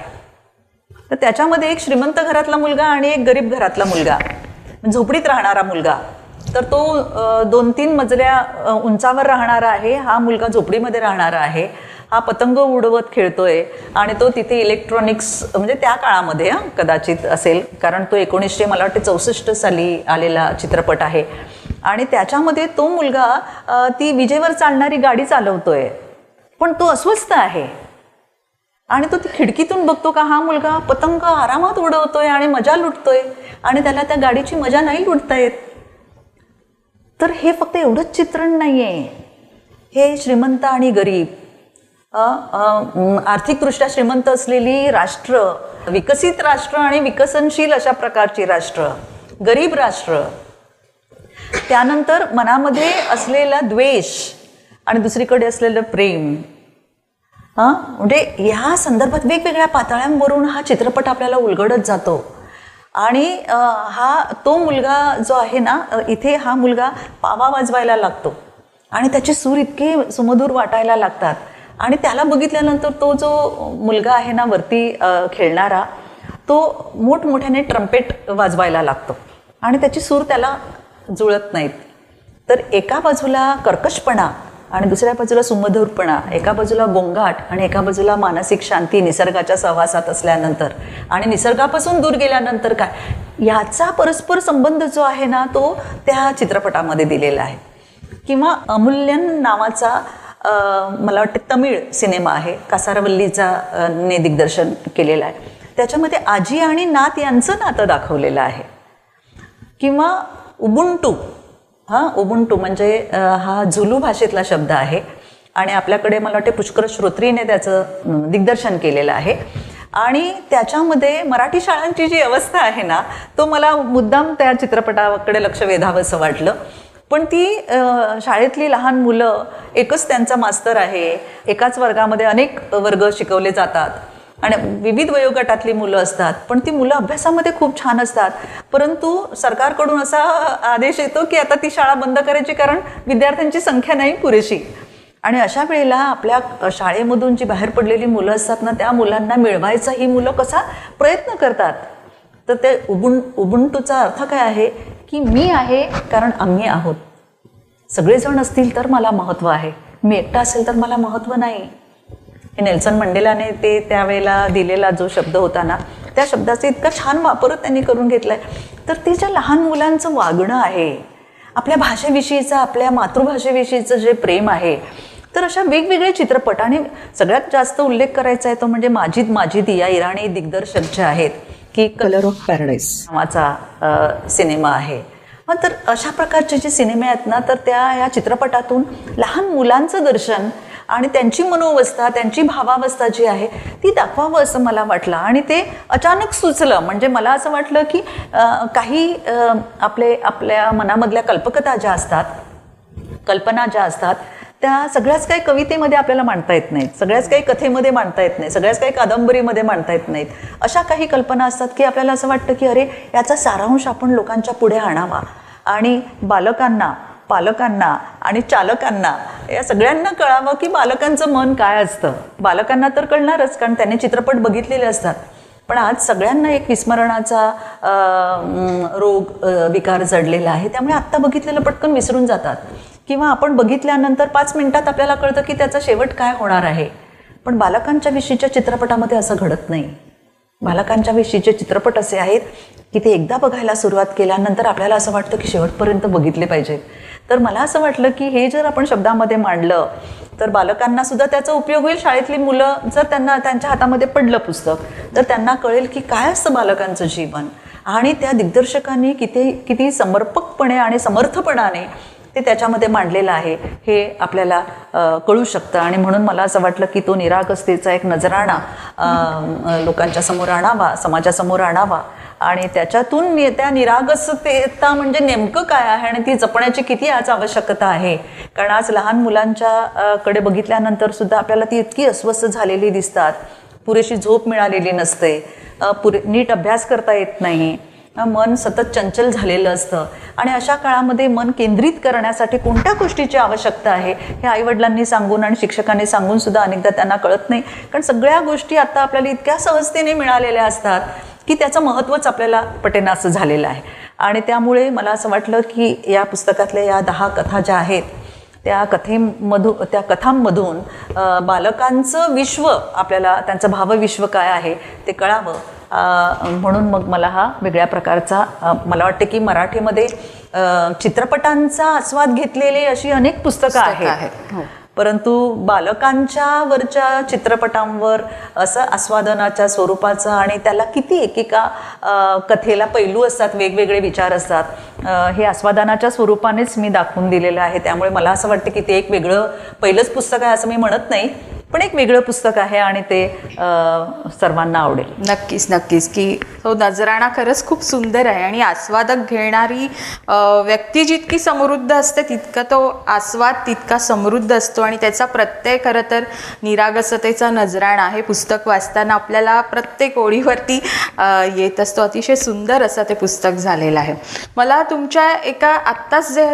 तर त्याच्यामध्ये एक श्रीमंत घरातला मुलगा आणि एक गरीब घरातला मुलगा, झोपडीत राहणारा मुलगा, तर तो 2-3 मजल्या उंचावर राहणारा आहे, हा मुलगा झोपडीमध्ये राहणारा आहे. हा पतंग उडवत खेळतोय आणि तो तिथे इलेक्ट्रॉनिक्स म्हणजे त्या काळामध्ये कदाचित असेल कारण तो 1964 साली आलेला चित्रपट आहे. आणि त्याच्यामध्ये तो मुलगा ती विजेवर चालणारी गाडी चालवतोय पण तो अस्वस्थ आहे आणि तो ती खिडकीतून बघतो का हा मुलगा पतंग आरामात उडवतोय आणि मजा लुटतोय आणि त्याला त्या गाडीची मजा नाही लुटता येत. तर हे फक्त एवढंच चित्रण नाही आहे, हे श्रीमंत आणि गरीब, आर्थिकदृष्ट्या श्रीमंत असलेली राष्ट्र, विकसित राष्ट्र आणि विकसनशील अशा प्रकारची राष्ट्र, गरीब राष्ट्र, त्यानंतर मनामध्ये असलेला द्वेष आणि दुसरीकडे असलेलं प्रेम, म्हणजे ह्या संदर्भात वेगवेगळ्या पातळ्यांवरून हा चित्रपट आपल्याला उलगडत जातो. आणि तो मुलगा जो आहे ना, इथे हा मुलगा पावा वाजवायला लागतो आणि त्याचे सूर इतके सुमधूर वाटायला लागतात आणि त्याला बघितल्यानंतर तो जो मुलगा आहे ना वरती खेळणारा, तो मोठमोठ्याने ट्रम्पेट वाजवायला लागतो आणि त्याची सूर त्याला जुळत नाहीत. तर एका बाजूला कर्कशपणा आणि दुसऱ्या बाजूला सुमधुरपणा, एका बाजूला गोंगाट आणि एका बाजूला मानसिक शांती निसर्गाच्या सहवासात असल्यानंतर आणि निसर्गापासून दूर गेल्यानंतर काय, याचा परस्पर संबंध जो आहे ना तो त्या चित्रपटामध्ये दिलेला आहे. किंवा अमूल्यन नावाचा मला वाटतं तमिळ सिनेमा आहे, कासारवल्लीचा ने दिग्दर्शन केलेला आहे. त्याच्यामध्ये आजी आणि नात यांचं नातं दाखवलेलं आहे. किंवा उबुंटू, उबुंटू म्हणजे हा झुलू भाषेतला शब्द आहे आणि आपल्याकडे मला वाटते पुष्कर श्रोत्रीने त्याचं दिग्दर्शन केलेलं आहे. आणि त्याच्यामध्ये मराठी शाळांची जी अवस्था आहे ना, तो मला मुद्दाम त्या चित्रपटाकडे लक्ष वेधावंसं वाटलं. पण ती शाळेतली लहान मुलं, एकच त्यांचा मास्तर आहे, एकाच वर्गामध्ये अनेक वर्ग शिकवले जातात आणि विविध वयोगटातली मुलं असतात, पण ती मुलं अभ्यासामध्ये खूप छान असतात. परंतु सरकारकडून असा आदेश येतो की आता ती शाळा बंद करायची कारण विद्यार्थ्यांची संख्या नाही पुरेशी. आणि अशा वेळेला आपल्या शाळेमधून जी बाहेर पडलेली मुलं असतात ना, त्या मुलांना मिळवायचा ही मुलं कसा प्रयत्न करतात. तर ते उबुंटूचा अर्थ काय आहे की मी आहे कारण आम्ही आहोत, सगळेजण असतील तर मला महत्त्व आहे, मी एकटा असेल तर मला महत्त्व नाही. हे नेल्सन मंडेलाने ते त्यावेळेला दिलेला जो शब्द होता ना, त्या शब्दाचा इतका छान वापर त्यांनी करून घेतला आहे. तर ते ज्या लहान मुलांचं वागणं आहे, आपल्या भाषेविषयीचं, आपल्या मातृभाषेविषयीचं जे प्रेम आहे, तर अशा वेगवेगळे चित्रपट, आणि सगळ्यात जास्त उल्लेख करायचा आहे तो म्हणजे माजिद या इराणी दिग्दर्शक जे आहेत, की कलर ऑफ पॅराडाईस नावाचा सिनेमा आहे. तर अशा प्रकारचे जे सिनेमे आहेत ना, तर या चित्रपटातून लहान मुलांचं दर्शन आणि त्यांची मनोवस्था, त्यांची भावावस्था जी आहे ती दाखवावं असं मला वाटलं. आणि ते अचानक सुचलं. म्हणजे मला असं वाटलं की काही आपल्या मनामधल्या कल्पकता ज्या असतात, कल्पना ज्या असतात, त्या सगळ्याच काही कवितेमध्ये आपल्याला मांडता येत नाहीत, सगळ्याच काही कथेमध्ये मांडता येत नाही, सगळ्याच काही कादंबरीमध्ये मांडता येत नाहीत. अशा काही कल्पना असतात की आपल्याला असं वाटतं की अरे, याचा सारांश आपण लोकांच्या पुढे आणावा आणि बालकांना, पालकांना आणि चालकांना या सगळ्यांना कळावं की बालकांचं मन काय असतं. बालकांना तर कळणारच, कारण त्यांनी चित्रपट बघितलेले असतात. पण आज सगळ्यांना एक विस्मरणाचा रोग, विकार जडलेला आहे. त्यामुळे आत्ता बघितलेलं पटकन विसरून जातात, किंवा आपण बघितल्यानंतर 5 मिनिटात आपल्याला कळतं की त्याचा शेवट काय होणार आहे. पण बालकांच्या विषयीच्या चित्रपटामध्ये असं घडत नाही. बालकांच्या विषयीचे चित्रपट असे आहेत की ते एकदा बघायला सुरुवात केल्यानंतर आपल्याला असं वाटतं की शेवटपर्यंत बघितले पाहिजे. तर मला असं वाटलं की हे जर आपण शब्दामध्ये मांडलं तर बालकांना सुद्धा त्याचा उपयोग होईल. शाळेतली मुलं जर त्यांच्या हातामध्ये पडलं पुस्तक, तर त्यांना कळेल की काय असतं बालकांचं जीवन, आणि त्या दिग्दर्शकांनी किती समर्पकपणे आणि समर्थपणाने ते त्याच्यामध्ये मांडलेलं आहे हे आपल्याला कळू शकतं. आणि म्हणून मला असं वाटलं की तो निरागसतेचा एक नजराणा लोकांच्या समोर आणावा, समाजासमोर आणावा, आणि त्याच्यातून त्या निरागसतेता म्हणजे नेमकं काय आहे आणि ती जपण्याची किती आज आवश्यकता आहे. कारण आज लहान मुलांच्या कडे बघितल्यानंतर सुद्धा आपल्याला ती इतकी अस्वस्थ झालेली दिसतात, पुरेशी झोप मिळालेली नसते, नीट अभ्यास करता येत नाही, मन सतत चंचल झालेलं असतं. आणि अशा काळामध्ये मन केंद्रित करण्यासाठी कोणत्या गोष्टीची आवश्यकता आहे हे आईवडिलांनी सांगून आणि शिक्षकांनी सांगून सुद्धा अनेकदा त्यांना कळत नाही. कारण सगळ्या गोष्टी आता आपल्याला इतक्या सहजतेने मिळालेल्या असतात की त्याचं महत्त्वच आपल्याला पटेनासं झालेलं आहे. आणि त्यामुळे मला असं वाटलं की या पुस्तकातल्या या 10 कथा ज्या आहेत त्या कथांमधून बालकांचं विश्व, आपल्याला त्यांचं भावविश्व काय आहे ते कळावं. म्हणून मग मला हा वेगळ्या प्रकारचा, मला वाटते की मराठीमध्ये चित्रपटांचा आस्वाद घेतलेली अशी अनेक पुस्तकं आहेत, परंतु बालकांच्या वरच्या चित्रपटांवर असं आस्वादनाच्या स्वरूपाचं, आणि त्याला किती एकेका कथेला पैलू असतात, वेगवेगळे विचार असतात, हे आस्वादनाच्या स्वरूपानेच मी दाखवून दिलेलं आहे. त्यामुळे मला असं वाटतं की ते एक वेगळं पहिलंच पुस्तक आहे असं मी म्हणत नाही, पण एक वेगळं पुस्तक आहे आणि ते सर्वांना आवडेल. नक्कीच की तो नजराणा खरंच खूप सुंदर आहे. आणि आस्वादक घेणारी व्यक्ती जितकी समृद्ध असते तितका तो आस्वाद तितका समृद्ध असतो. आणि त्याचा प्रत्यय खरं तर निरागसतेचा नजराणा हे पुस्तक वाचताना आपल्याला प्रत्येक ओळीवरती येत असतो. अतिशय सुंदर असं ते पुस्तक झालेलं आहे. मला तुमच्या एका आत्ताच जे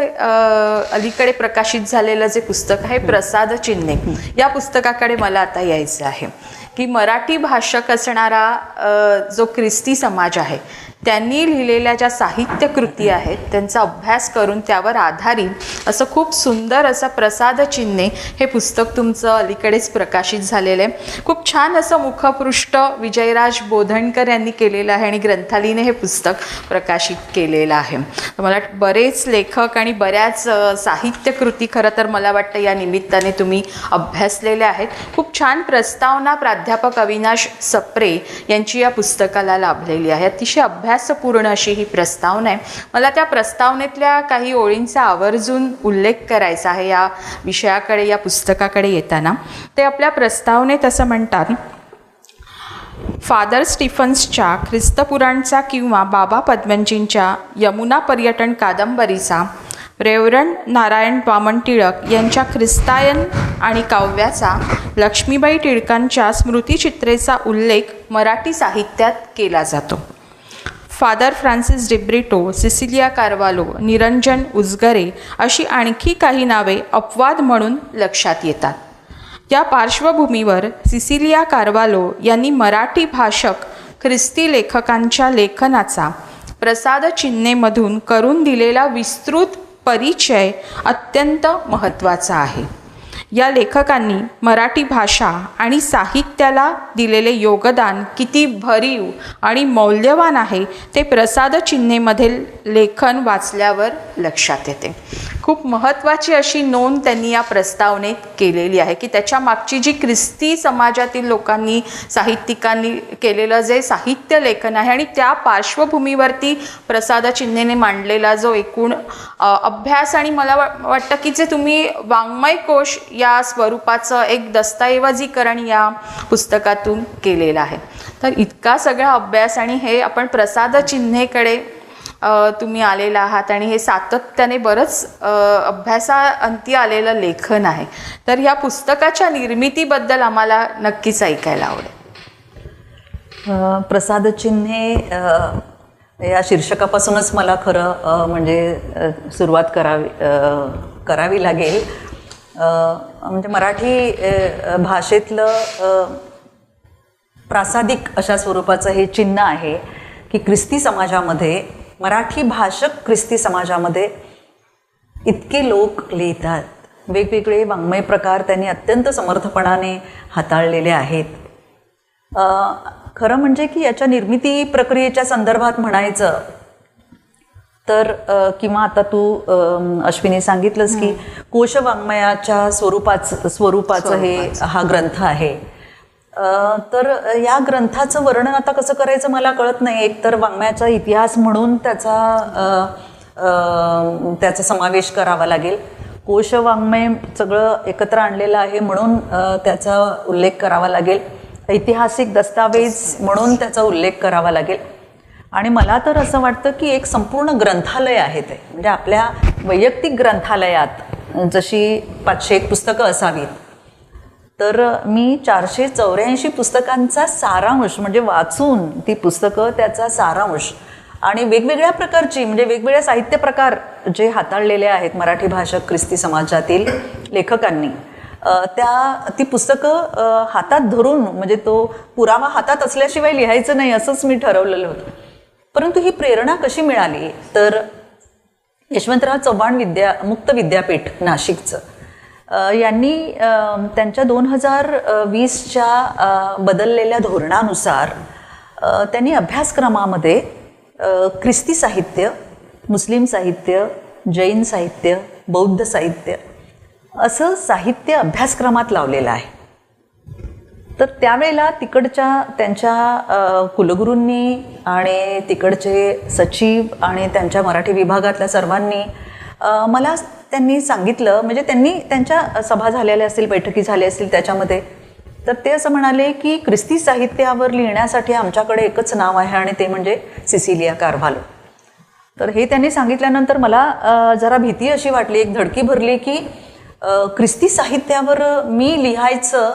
अलीकडे प्रकाशित झालेलं जे पुस्तक आहे प्रसाद चिन्हे, या पुस्तकाकडे मला आता यायचं आहे की मराठी भाषक असणारा जो ख्रिस्ती समाज आहे त्यांनी लिहिलेल्या ज्या साहित्य कृती आहेत त्यांचा अभ्यास करून त्यावर आधारित असं खूप सुंदर असं प्रसाद चिन्हे हे पुस्तक तुमचं अलीकडेच प्रकाशित झालेलं आहे. खूप छान असं मुखपृष्ठ विजयराज बोधनकर यांनी केलेलं आहे आणि ग्रंथालीने हे पुस्तक प्रकाशित केलेलं आहे. मला बरेच लेखक आणि बऱ्याच साहित्य कृती खरं तर मला वाटतं या निमित्ताने तुम्ही अभ्यासलेल्या आहेत. खूप छान प्रस्तावना प्राध्यापक अविनाश सप्रे यांची या पुस्तकाला लाभलेली आहे. अतिशय अभ्यासपूर्ण अशी ही प्रस्तावना आहे. मला त्या प्रस्तावनेतल्या काही ओळींचा आवर्जून उल्लेख करायचा आहे या विषयाकडे, या पुस्तकाकडे येताना. ते आपल्या प्रस्तावनेत असं म्हणतात, फादर स्टीफन्सच्या ख्रिस्तपुराणचा किंवा बाबा पद्मनजींच्या यमुना पर्यटन कादंबरीचा, रेव्हरंड नारायण वामन टिळक यांच्या ख्रिस्तायन आणि काव्याचा, लक्ष्मीबाई टिळकांच्या स्मृतिचित्रेचा उल्लेख मराठी साहित्यात केला जातो. Father Francis Dibrito, Cecilia Carvalho, Niranjan Ujgare अशी आणखी काही नावे अपवाद म्हणून लक्षात येतात. या पार्श्वभूमीवर सिसिलिया कार्वालो यांनी मराठी भाषक ख्रिस्ती लेखकांच्या लेखनाचा प्रसाद चिन्हेमधून करून दिलेला विस्तृत परिचय अत्यंत महत्त्वाचा आहे. या लेखकांनी मराठी भाषा आणि साहित्याला दिलेले योगदान किती भरीव आणि मौल्यवान आहे ते प्रसाद चिन्हेमधील लेखन वाचल्यावर लक्षात येते. खूप महत्त्वाची अशी नोंद त्यांनी या प्रस्तावनेत केलेली आहे की त्याच्या मागची जी ख्रिस्ती समाजातील लोकांनी साहित्यिकांनी केलेलं जे साहित्य लेखन आहे आणि त्या पार्श्वभूमीवरती प्रसाद चिन्हेने मांडलेला जो एकूण अभ्यास आणि मला वाटतं की जे तुम्ही वाङ्मय कोश या स्वरूपाचं एक दस्तऐवजीकरण या पुस्तकातून केलेलं आहे. तर इतका सगळा अभ्यास आणि हे आपण प्रसाद चिन्हेकडे तुम्ही आलेला आहात आणि हे सातत्याने बरंच अभ्यासाअंती आलेलं लेखन आहे. तर ह्या पुस्तकाच्या निर्मितीबद्दल आम्हाला नक्कीच ऐकायला आवडेल. प्रसाद चिन्हे या शीर्षकापासूनच मला खरं म्हणजे सुरुवात करावी लागेल. म्हणजे मराठी भाषेतलं प्रासादिक अशा स्वरूपाचं हे चिन्ह आहे की ख्रिस्ती समाजामध्ये, मराठी भाषक ख्रिस्ती समाजामध्ये इतके लोक लिहितात. वेगवेगळे वाङ्मय प्रकार त्यांनी अत्यंत समर्थपणाने हाताळलेले आहेत. खरं म्हणजे की याच्या निर्मिती प्रक्रियेच्या संदर्भात म्हणायचं तर किंवा आता तू अश्विनी सांगितलंस की कोशवाङ्मयाच्या स्वरूपाचं हा ग्रंथ आहे. तर या ग्रंथाचं वर्णन आता कसं करायचं मला कळत नाही. एक तर वाङ्मयाचा इतिहास म्हणून त्याचा समावेश करावा लागेल. कोशवाङ्मय सगळं एकत्र आणलेलं आहे म्हणून त्याचा उल्लेख करावा लागेल. ऐतिहासिक दस्तावेज म्हणून त्याचा उल्लेख करावा लागेल. आणि मला तर असं वाटतं की एक संपूर्ण ग्रंथालय आहे ते. म्हणजे आपल्या वैयक्तिक ग्रंथालयात जशी 501 पुस्तकं असावीत तर मी 484 पुस्तकांचा सारांश म्हणजे वाचून ती पुस्तकं त्याचा सारांश आणि वेगवेगळ्या प्रकारची म्हणजे वेगवेगळ्या साहित्य प्रकार जे हाताळलेले आहेत मराठी भाषक ख्रिस्ती समाजातील लेखकांनी ती पुस्तकं हातात धरून म्हणजे तो पुरावा हातात असल्याशिवाय लिहायचं नाही असंच मी ठरवलेलं होतं. परंतु ही प्रेरणा कशी मिळाली तर यशवंतराव चव्हाण मुक्त विद्यापीठ नाशिकचं यांनी त्यांच्या 2020च्या बदललेल्या धोरणानुसार त्यांनी अभ्यासक्रमामध्ये ख्रिस्ती साहित्य, मुस्लिम साहित्य, जैन साहित्य, बौद्ध साहित्य असं साहित्य अभ्यासक्रमात लावलेलं आहे. तर त्यावेळेला त्यांच्या कुलगुरूंनी आणि तिकडचे सचिव आणि त्यांच्या मराठी विभागातल्या सर्वांनी मला त्यांनी सांगितलं, म्हणजे त्यांनी त्यांच्या सभा झालेल्या असतील, बैठकी झाल्या असतील त्याच्यामध्ये, तर ते असं म्हणाले की ख्रिस्ती साहित्यावर लिहिण्यासाठी आमच्याकडे एकच नाव आहे आणि ते म्हणजे सिसिलिया कार्व्हालो. तर हे त्यांनी सांगितल्यानंतर मला जरा भीती अशी वाटली, एक धडकी भरली की ख्रिस्ती साहित्यावर मी लिहायचं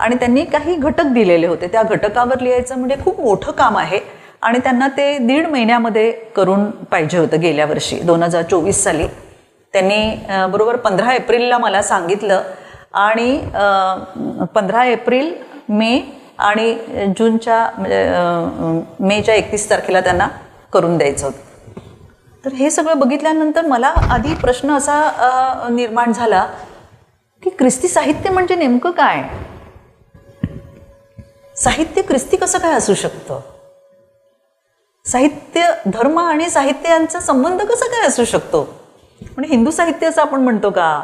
आणि त्यांनी काही घटक दिलेले होते, त्या घटकावर लिहायचं म्हणजे खूप मोठं काम आहे आणि त्यांना ते 1.5 महिन्यामध्ये करून पाहिजे होतं. गेल्या वर्षी 2024 साली त्यांनी बरोबर 15 एप्रिलला मला सांगितलं आणि 15 एप्रिल, मे आणि जूनच्या मेच्या 31 तारखेला त्यांना करून द्यायचं होतं. तर हे सगळं बघितल्यानंतर मला आधी प्रश्न असा निर्माण झाला की ख्रिस्ती साहित्य म्हणजे नेमकं काय? साहित्य ख्रिस्ती कसं काय असू शकतं? साहित्य, धर्म आणि साहित्य यांचा संबंध कसा काय असू शकतो? म्हणजे हिंदू साहित्य असं आपण म्हणतो का?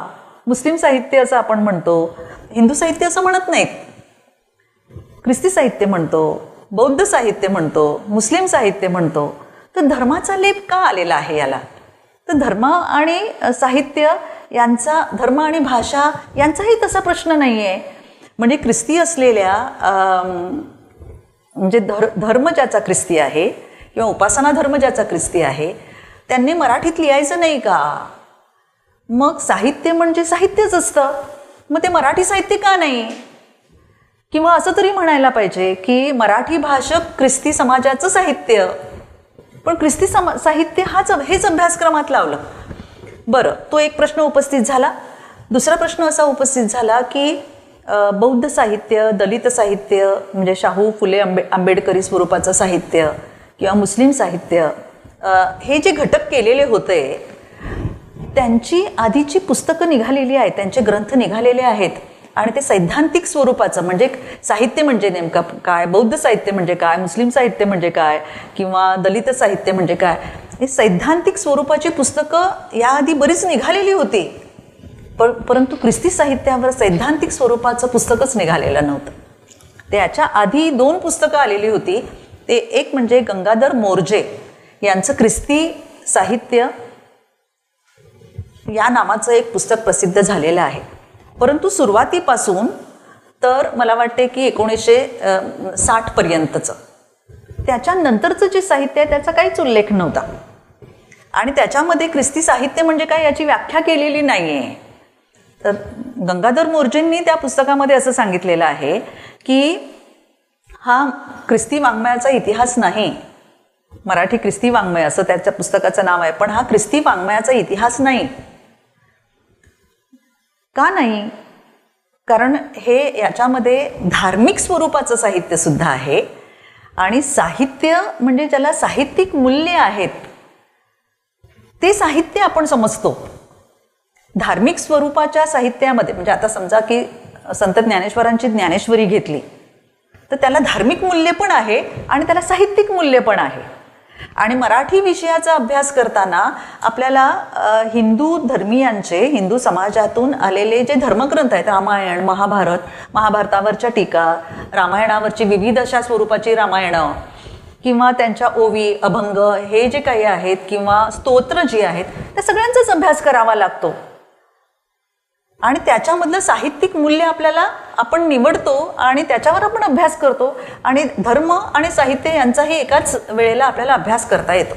मुस्लिम साहित्य असं आपण म्हणतो? हिंदू साहित्य असं म्हणत नाहीत, ख्रिस्ती साहित्य म्हणतो, बौद्ध साहित्य म्हणतो, मुस्लिम साहित्य म्हणतो. तर धर्माचा लेप का आलेला आहे याला? तर धर्म आणि साहित्य यांचा, धर्म आणि भाषा यांचाही तसा प्रश्न नाही आहे. म्हणजे ख्रिस्ती असलेल्या म्हणजे धर्म ज्याचा ख्रिस्ती आहे किंवा उपासना धर्म ज्याचा ख्रिस्ती आहे त्यांनी मराठीत लिहायचं नाही का? मग साहित्य म्हणजे साहित्यच असतं, मग ते मराठी साहित्य का नाही? किंवा असं तरी म्हणायला पाहिजे की मराठी भाषक ख्रिस्ती समाजाचं साहित्य, पण ख्रिस्ती साहित्य हेच अभ्यासक्रमात लावलं. बरं, तो एक प्रश्न उपस्थित झाला. दुसरा प्रश्न असा उपस्थित झाला की बौद्ध साहित्य, दलित साहित्य म्हणजे शाहू फुले आंबेडकरी स्वरूपाचं साहित्य किंवा मुस्लिम साहित्य, हे जे घटक केलेले होते त्यांची आधीची पुस्तकं निघालेली आहेत, त्यांचे ग्रंथ निघालेले आहेत आणि ते सैद्धांतिक स्वरूपाचं, म्हणजे साहित्य म्हणजे नेमकं काय, बौद्ध साहित्य म्हणजे काय, मुस्लिम साहित्य म्हणजे काय, किंवा दलित साहित्य म्हणजे काय, हे सैद्धांतिक स्वरूपाची पुस्तकं याआधी बरीच निघालेली होती. परंतु ख्रिस्ती साहित्यावर सैद्धांतिक स्वरूपाचं पुस्तकच निघालेलं नव्हतं. त्याच्या आधी 2 पुस्तकं आलेली होती. ते एक म्हणजे गंगाधर मोर्जे यांचं ख्रिस्ती साहित्य या नावाचं एक पुस्तक प्रसिद्ध झालेलं आहे. परंतु सुरुवातीपासून तर मला वाटते की 1960 पर्यंतचं, त्याच्यानंतरचं जे साहित्य आहे त्याचा काहीच उल्लेख नव्हता आणि त्याच्यामध्ये ख्रिस्ती साहित्य म्हणजे काय याची व्याख्या केलेली नाही आहे. तर गंगाधर मोर्जेंनी त्या पुस्तकामध्ये असं सांगितलेलं आहे की हा ख्रिस्ती वाङ्मयाचा इतिहास नाही, मराठी ख्रिस्ती वाङ्मय असं त्याच्या पुस्तकाचं नाव आहे, पण हा ख्रिस्ती वाङ्मयाचा इतिहास नाही. का नाही? कारण हे याच्यामध्ये धार्मिक स्वरूपाचं साहित्य सुद्धा आहे आणि साहित्य म्हणजे ज्याला साहित्यिक मूल्य आहेत ते साहित्य आपण समजतो. धार्मिक स्वरूपाच्या साहित्यामध्ये म्हणजे आता समजा की संत ज्ञानेश्वरांची ज्ञानेश्वरी घेतली तर त्याला धार्मिक मूल्य पण आहे आणि त्याला साहित्यिक मूल्य पण आहे. आणि मराठी विषयाचा अभ्यास करताना आपल्याला हिंदू धर्मीयांचे, हिंदू समाजातून आलेले जे धर्मग्रंथ आहेत, रामायण, महाभारत, महाभारतावरच्या टीका, रामायणावरची विविध अशा स्वरूपाची रामायणं किंवा त्यांच्या ओवी, अभंग हे जे काही आहेत किंवा स्तोत्र जी आहेत त्या सगळ्यांचाच अभ्यास करावा लागतो आणि त्याच्यामधलं साहित्यिक मूल्य आपण निवडतो आणि त्याच्यावर आपण अभ्यास करतो आणि धर्म आणि साहित्य यांचाही एकाच वेळेला आपल्याला अभ्यास करता येतो.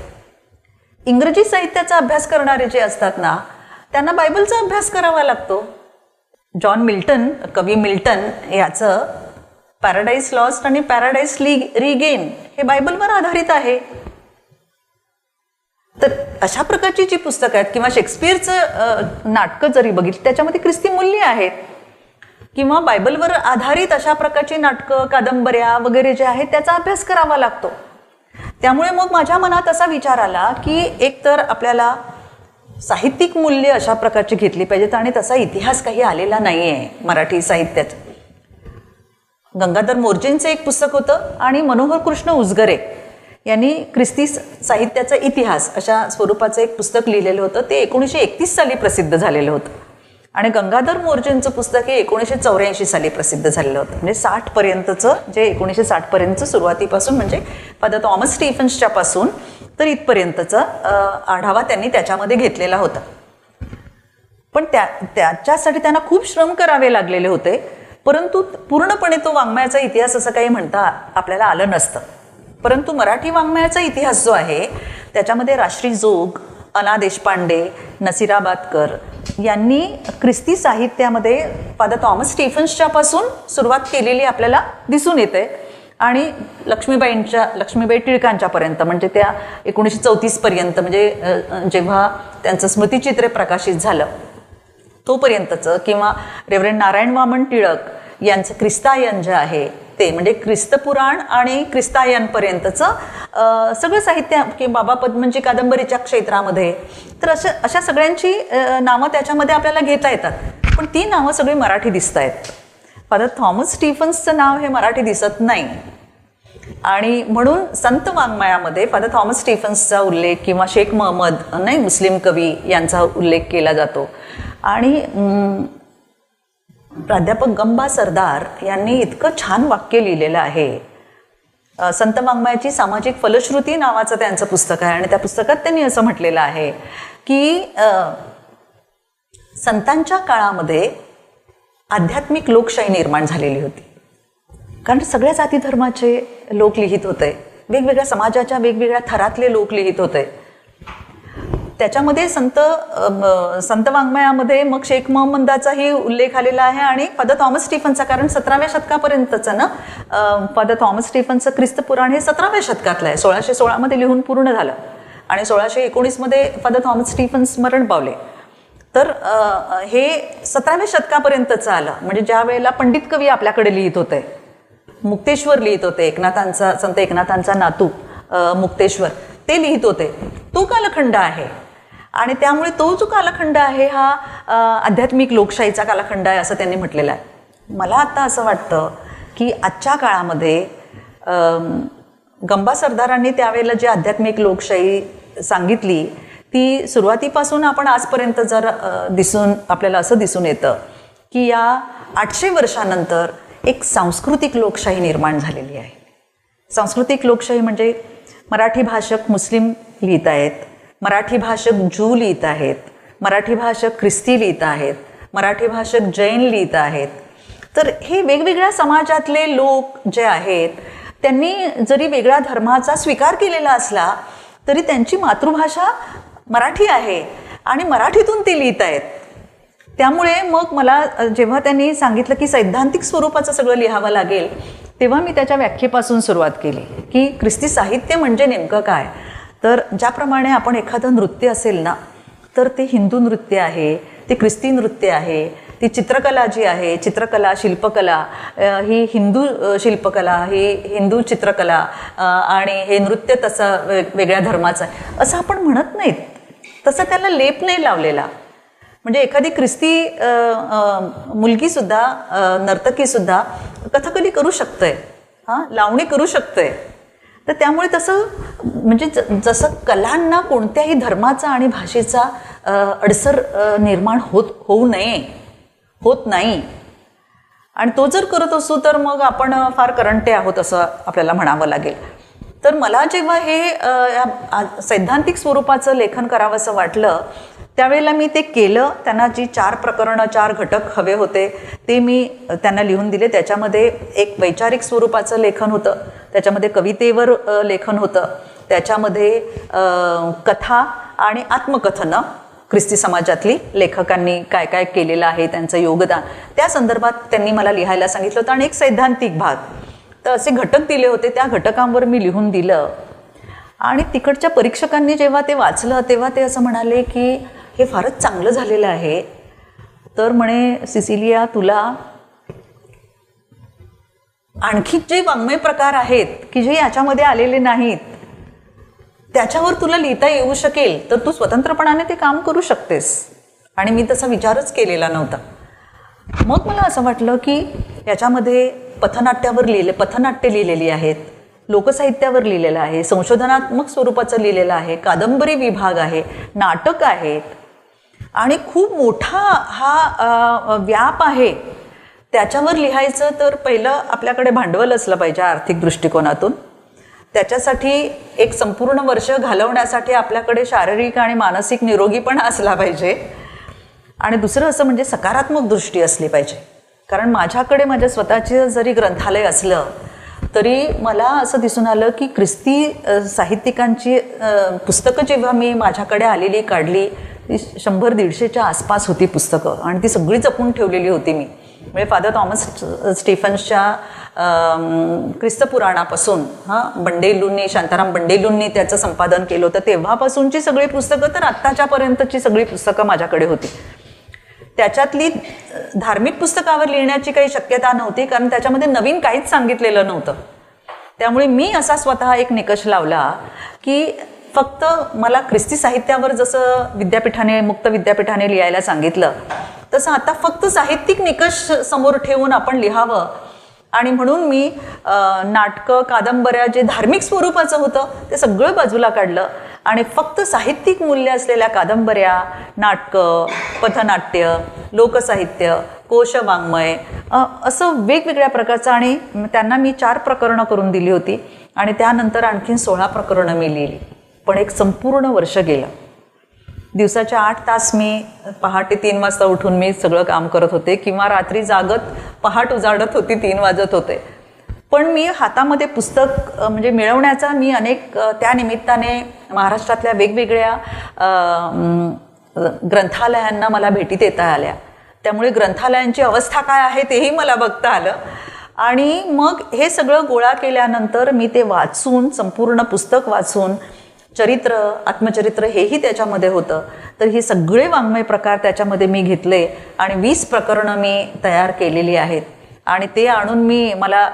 इंग्रजी साहित्याचा अभ्यास करणारे जे असतात ना त्यांना बायबलचा अभ्यास करावा लागतो. जॉन मिल्टन, कवी मिल्टन याचं पॅराडाईज लॉस्ट आणि पॅराडाईज रिगेन हे बायबलवर आधारित आहे. तर अशा प्रकारची जी पुस्तकं आहेत किंवा शेक्सपियरचं नाटकं जरी बघितली त्याच्यामध्ये ख्रिस्ती मूल्य आहेत किंवा बायबलवर आधारित अशा प्रकारची नाटकं, कादंबऱ्या वगैरे जे आहेत त्याचा अभ्यास करावा लागतो. त्यामुळे मग माझ्या मनात असा विचार आला की एकतर आपल्याला साहित्यिक मूल्य अशा प्रकारची घेतली पाहिजेत आणि तसा इतिहास काही आलेला नाही आहे मराठी साहित्यात. गंगाधर मोर्जेंचं एक पुस्तक होतं आणि मनोहर कृष्ण उजगरे यांनी ख्रिस्ती साहित्याचा इतिहास अशा स्वरूपाचं एक पुस्तक लिहिलेलं होतं. ते 1931 साली प्रसिद्ध झालेलं होतं आणि गंगाधर मोर्जेंचं पुस्तक हे 1984 साली प्रसिद्ध झालेलं होतं. म्हणजे 60 पर्यंतचं, जे 1960 पर्यंतचं सुरुवातीपासून म्हणजे फादर थॉमस स्टीफन्सच्या पासून तर इथपर्यंतचा आढावा त्यांनी त्याच्यामध्ये घेतलेला होता. पण त्याच्यासाठी त्यांना खूप श्रम करावे लागलेले होते, परंतु पूर्णपणे तो वाङ्मयाचा इतिहास असं काही म्हणता आपल्याला आलं नसतं. परंतु मराठी वाङ्मयाचा इतिहास जो आहे त्याच्यामध्ये राश्री जोग, अना देशपांडे, नसीराबादकर यांनी ख्रिस्ती साहित्यामध्ये फादर थॉमस स्टीफन्सच्या पासून सुरुवात केलेली आपल्याला दिसून येते आणि लक्ष्मीबाई टिळकांच्यापर्यंत म्हणजे त्या 1934 पर्यंत म्हणजे जेव्हा त्यांचं स्मृतिचित्र प्रकाशित झालं तोपर्यंतचं, किंवा रेव्हरंड नारायण वामन टिळक यांचं ख्रिस्तायन जे आहे ते म्हणजे ख्रिस्तपुराण आणि ख्रिस्तायनपर्यंतचं सगळं साहित्य किंवा बाबा पद्मनजी कादंबरीच्या क्षेत्रामध्ये, तर अशा सगळ्यांची नावं त्याच्यामध्ये आपल्याला घेता येतात. पण ती नावं सगळी मराठी दिसत आहेत. फादर थॉमस स्टीफन्सचं नाव हे मराठी दिसत नाही आणि म्हणून संत वाङ्मयामध्ये फादर थॉमस स्टीफन्सचा उल्लेख किंवा शेख महम्मद नाही मुस्लिम कवी यांचा उल्लेख केला जातो. आणि प्राध्यापक गंबा सरदार यांनी इतकं छान वाक्य लिहिलेलं आहे. संत वाङ्मयाची सामाजिक फलश्रुती नावाचं त्यांचं पुस्तक आहे आणि त्या पुस्तकात त्यांनी असं म्हटलेलं आहे की संतांच्या काळामध्ये आध्यात्मिक लोकशाही निर्माण झालेली होती. कारण सगळ्या जाती धर्माचे लोक लिहित होते, वेगवेगळ्या समाजाच्या वेगवेगळ्या थरातले लोक लिहित होते. त्याच्यामध्ये संत वाङ्मयामध्ये मग शेख महम्मदाचाही उल्लेख आलेला आहे आणि फादर थॉमस स्टीफन्सचा, कारण 17व्या शतकापर्यंतचं ना फादर थॉमस स्टीफन्सचं ख्रिस्तपुराण हे 17व्या शतकातलं आहे. 1616 मध्ये लिहून पूर्ण झालं आणि 1619 मध्ये फादर थॉमस स्टीफन्स मरण पावले. तर हे 17व्या शतकापर्यंतचं आलं. म्हणजे ज्या वेळेला पंडित कवी आपल्याकडे लिहित होते, मुक्तेश्वर लिहित होते, संत एकनाथांचा नातू मुक्तेश्वर ते लिहित होते, तो कालखंड आहे. आणि त्यामुळे तो जो कालखंड आहे हा आध्यात्मिक लोकशाहीचा कालखंड आहे असं त्यांनी म्हटलेलं आहे. मला आता असं वाटतं की आजच्या काळामध्ये गंबा सरदारांनी त्यावेळेला जी आध्यात्मिक लोकशाही सांगितली ती सुरुवातीपासून आपण आजपर्यंत जर आपल्याला असं दिसून येतं की या 800 वर्षानंतर एक सांस्कृतिक लोकशाही निर्माण झालेली आहे. सांस्कृतिक लोकशाही म्हणजे मराठी भाषक मुस्लिम लिहित आहेत, मराठी भाषक ज्यू लिहित आहेत, मराठी भाषक ख्रिस्ती लिहित आहेत, मराठी भाषक जैन लिहित आहेत. तर हे वेगवेगळ्या समाजातले लोक जे आहेत त्यांनी जरी वेगळ्या धर्माचा स्वीकार केलेला असला तरी त्यांची मातृभाषा मराठी आहे आणि मराठीतून ते लिहित आहेत. त्यामुळे मग मला जेव्हा त्यांनी सांगितलं की सैद्धांतिक स्वरूपाचं सगळं लिहावं लागेल तेव्हा मी त्याच्या व्याख्येपासून सुरुवात केली की ख्रिस्ती साहित्य म्हणजे नेमकं काय. तर ज्याप्रमाणे आपण एखादं नृत्य असेल ना तर ते हिंदू नृत्य आहे, ते ख्रिस्ती नृत्य आहे, ती चित्रकला जी आहे, चित्रकला शिल्पकला ही हिंदू शिल्पकला, ही हिंदू चित्रकला आणि हे नृत्य तसं वेगळ्या धर्माचं आहे असं आपण म्हणत नाहीत. तसं त्याला लेप नाही लावलेला. म्हणजे एखादी ख्रिस्ती मुलगीसुद्धा नर्तकीसुद्धा कथकली करू शकते, लावणी करू शकते. तर त्यामुळे तसं म्हणजे जसं कलांना कोणत्याही धर्माचा आणि भाषेचा अडसर निर्माण होत नाही आणि तो जर करत असू तर मग आपण फार करंटे आहोत असं आपल्याला म्हणावं लागेल. तर मला जेव्हा हे सैद्धांतिक स्वरूपाचं लेखन करावं असं वाटलं त्यावेळेला मी ते केलं. त्यांना जी 4 प्रकरणं 4 घटक हवे होते ते मी त्यांना लिहून दिले. त्याच्यामध्ये एक वैचारिक स्वरूपाचं लेखन होतं, त्याच्यामध्ये कवितेवर लेखन होतं, त्याच्यामध्ये कथा आणि आत्मकथनं ख्रिस्ती समाजातली लेखकांनी काय काय केलेलं आहे त्यांचं योगदान त्या संदर्भात त्यांनी मला लिहायला सांगितलं होतं आणि एक सैद्धांतिक भाग. तर असे घटक दिले होते, त्या घटकांवर मी लिहून दिलं आणि तिकडच्या परीक्षकांनी जेव्हा ते वाचलं तेव्हा ते असं म्हणाले की हे फारच चांगलं झालेलं आहे. तर म्हणे सिसिलिया तुला आणखी जे वाङ्मय प्रकार आहेत की जे याच्यामध्ये आलेले नाहीत त्याच्यावर तुला लिहिता येऊ शकेल तर तू स्वतंत्रपणाने ते काम करू शकतेस. आणि मी तसा विचारच केलेला नव्हता. मग मला असं वाटलं की याच्यामध्ये पथनाट्य लिहिलेली आहेत, लोकसाहित्यावर लिहिलेलं आहे, संशोधनात्मक स्वरूपाचं लिहिलेलं आहे, कादंबरी विभाग आहे, नाटक आहेत आणि खूप मोठा हा व्याप आहे. त्याच्यावर लिहायचं तर पहिलं आपल्याकडे भांडवल असलं पाहिजे आर्थिक दृष्टिकोनातून. त्याच्यासाठी एक संपूर्ण वर्ष घालवण्यासाठी आपल्याकडे शारीरिक आणि मानसिक निरोगीपणा असला पाहिजे आणि दुसरं असं म्हणजे सकारात्मक दृष्टी असली पाहिजे. कारण माझ्याकडे माझ्या स्वतःचे जरी ग्रंथालय असलं तरी मला असं दिसून आलं की ख्रिस्ती साहित्यिकांची पुस्तकं जेव्हा मी माझ्याकडे आलेली काढली ती 100-150च्या आसपास होती पुस्तकं आणि ती सगळी जपून ठेवलेली होती मी. म्हणजे फादर थॉमस स्टीफन्सच्या ख्रिस्तपुराणापासून बंडेलूंनी शांताराम बंडेलूंनी त्याचं संपादन केलं होतं तेव्हापासूनची सगळी पुस्तकं तर आत्ताच्यापर्यंतची सगळी पुस्तकं माझ्याकडे होती. त्याच्यातली धार्मिक पुस्तकावर लिहिण्याची काही शक्यता नव्हती कारण त्याच्यामध्ये नवीन काहीच सांगितलेलं नव्हतं. त्यामुळे मी असा स्वतः एक निकष लावला की फक्त मला ख्रिस्ती साहित्यावर जसं मुक्त विद्यापीठाने लिहायला सांगितलं तसं आता फक्त साहित्यिक निकष समोर ठेवून आपण लिहावं. आणि म्हणून मी नाटकं कादंबऱ्या जे धार्मिक स्वरूपाचं होतं ते सगळं बाजूला काढलं आणि फक्त साहित्यिक मूल्य असलेल्या कादंबऱ्या, नाटकं, पथनाट्य, लोकसाहित्य, कोशवाङ्मय असं वेगवेगळ्या प्रकारचं आणि त्यांना मी 4 प्रकरणं करून दिली होती आणि त्यानंतर आणखीन 16 प्रकरणं मी लिहिली. पण एक संपूर्ण वर्ष गेलं. दिवसाच्या 8 तास मी पहाटे 3 वाजता उठून मी सगळं काम करत होते किंवा रात्री जागत पहाट उजाडत होती 3 वाजत होते. पण मी हातामध्ये पुस्तक म्हणजे मिळवण्याचा मी अनेक त्या निमित्ताने महाराष्ट्रातल्या वेगवेगळ्या ग्रंथालयांना मला भेटी देता आल्या. त्यामुळे ग्रंथालयांची अवस्था काय आहे तेही मला बघता आलं. आणि मग हे सगळं गोळा केल्यानंतर मी ते वाचून संपूर्ण पुस्तक वाचून चरित्र आत्मचरित्र हेही त्याच्यामध्ये होतं. तर हे सगळे वाङ्मय प्रकार त्याच्यामध्ये मी घेतले आणि 20 प्रकरणं मी तयार केलेली आहेत. आणि ते आणून मला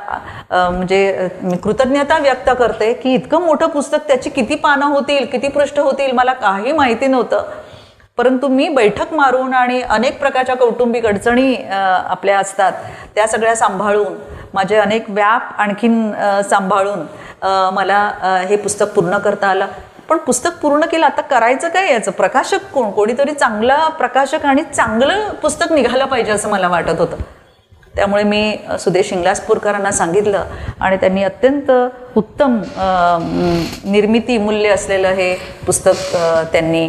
म्हणजे कृतज्ञता व्यक्त करते की इतकं मोठं पुस्तक त्याची किती पानं होतील किती पृष्ठ होतील मला काही माहिती नव्हतं. परंतु मी बैठक मारून आणि अनेक प्रकारच्या कौटुंबिक अडचणी आपल्या असतात त्या सगळ्या सांभाळून, माझे अनेक व्याप आणखीन सांभाळून मला हे पुस्तक पूर्ण करता आलं. पण पुस्तक पूर्ण केलं, आता करायचं काय याचं? प्रकाशक कोणीतरी चांगला प्रकाशक आणि चांगलं पुस्तक निघालं पाहिजे असं मला वाटत होतं. त्यामुळे मी सुदेश इंगलासपूरकरांना सांगितलं आणि त्यांनी अत्यंत उत्तम निर्मिती मूल्य असलेलं हे पुस्तक त्यांनी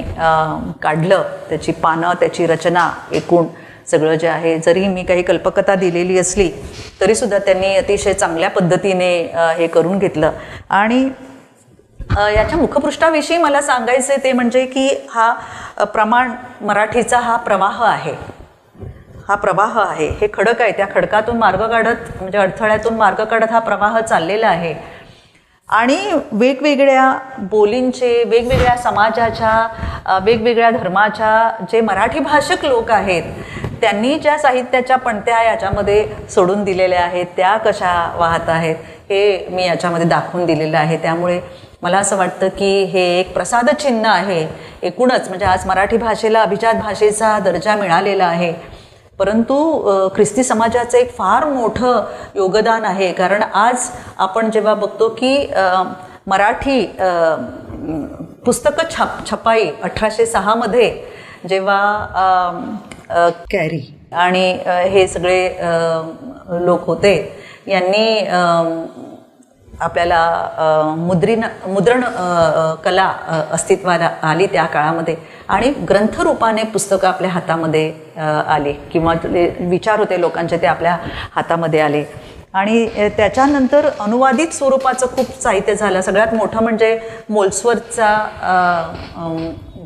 काढलं. त्याची पानं, त्याची रचना, एकूण सगळं जे आहे, जरी मी काही कल्पकथा दिलेली असली तरीसुद्धा त्यांनी अतिशय चांगल्या पद्धतीने हे करून घेतलं. आणि याच्या मुखपृष्ठाविषयी मला सांगायचे ते म्हणजे की हा प्रमाण मराठीचा हा प्रवाह आहे, हा प्रवाह आहे, हे खडक आहे. त्या खडकातून मार्ग काढत, म्हणजे अडथळ्यातून मार्ग काढत हा प्रवाह चाललेला आहे. आणि वेगवेगळ्या बोलींचे, वेगवेगळ्या समाजाच्या, वेगवेगळ्या धर्माच्या जे मराठी भाषक लोक आहेत त्यांनी ज्या साहित्याच्या पणत्या याच्यामध्ये सोडून दिलेल्या आहेत त्या कशा वाहत आहेत हे मी याच्यामध्ये दाखवून दिलेलं आहे. त्यामुळे मला असं वाटतं की हे एक प्रसादचिन्ह आहे एकूणच. म्हणजे आज मराठी भाषेला अभिजात भाषेचा दर्जा मिळालेला आहे, परंतु ख्रिस्ती समाजाचं एक फार मोठं योगदान आहे. कारण आज आपण जेव्हा बघतो की मराठी पुस्तकं छपाई 1806 जेव्हा कॅरी आणि हे सगळे लोक होते यांनी आपल्याला मुद्रण कला अस्तित्वाला आली त्या काळामध्ये आणि ग्रंथरूपाने पुस्तकं आपल्या हातामध्ये आले किंवा विचार होते लोकांचे ते आपल्या हातामध्ये आले. आणि त्याच्यानंतर अनुवादित स्वरूपाचं खूप साहित्य झालं. सगळ्यात मोठं म्हणजे मोल्सवर्थचा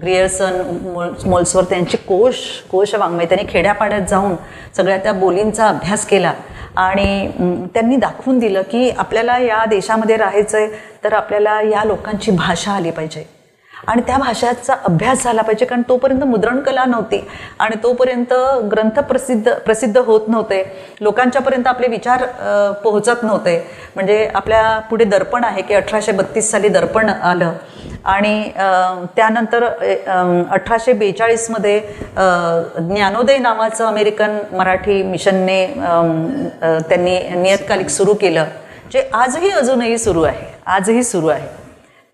ग्रियर्सन मोल्सवर्थ यांची कोश वाङ्मय, त्यांनी खेड्यापाड्यात जाऊन सगळ्या त्या बोलींचा अभ्यास केला आणि त्यांनी दाखवून दिलं की आपल्याला या देशामध्ये राहायचं आहे तर आपल्याला या लोकांची भाषा आली पाहिजे आणि त्या भाषेचा अभ्यास झाला पाहिजे. कारण तोपर्यंत मुद्रणकला नव्हती आणि तोपर्यंत ग्रंथ प्रसिद्ध होत नव्हते, लोकांच्यापर्यंत आपले विचार पोहोचत नव्हते. म्हणजे आपल्या पुढे दर्पण आहे की 1832 साली दर्पण आलं आणि त्यानंतर 1842 ज्ञानोदय नावाचं अमेरिकन मराठी मिशनने त्यांनी नियतकालिक सुरू केलं, जे अजूनही सुरू आहे.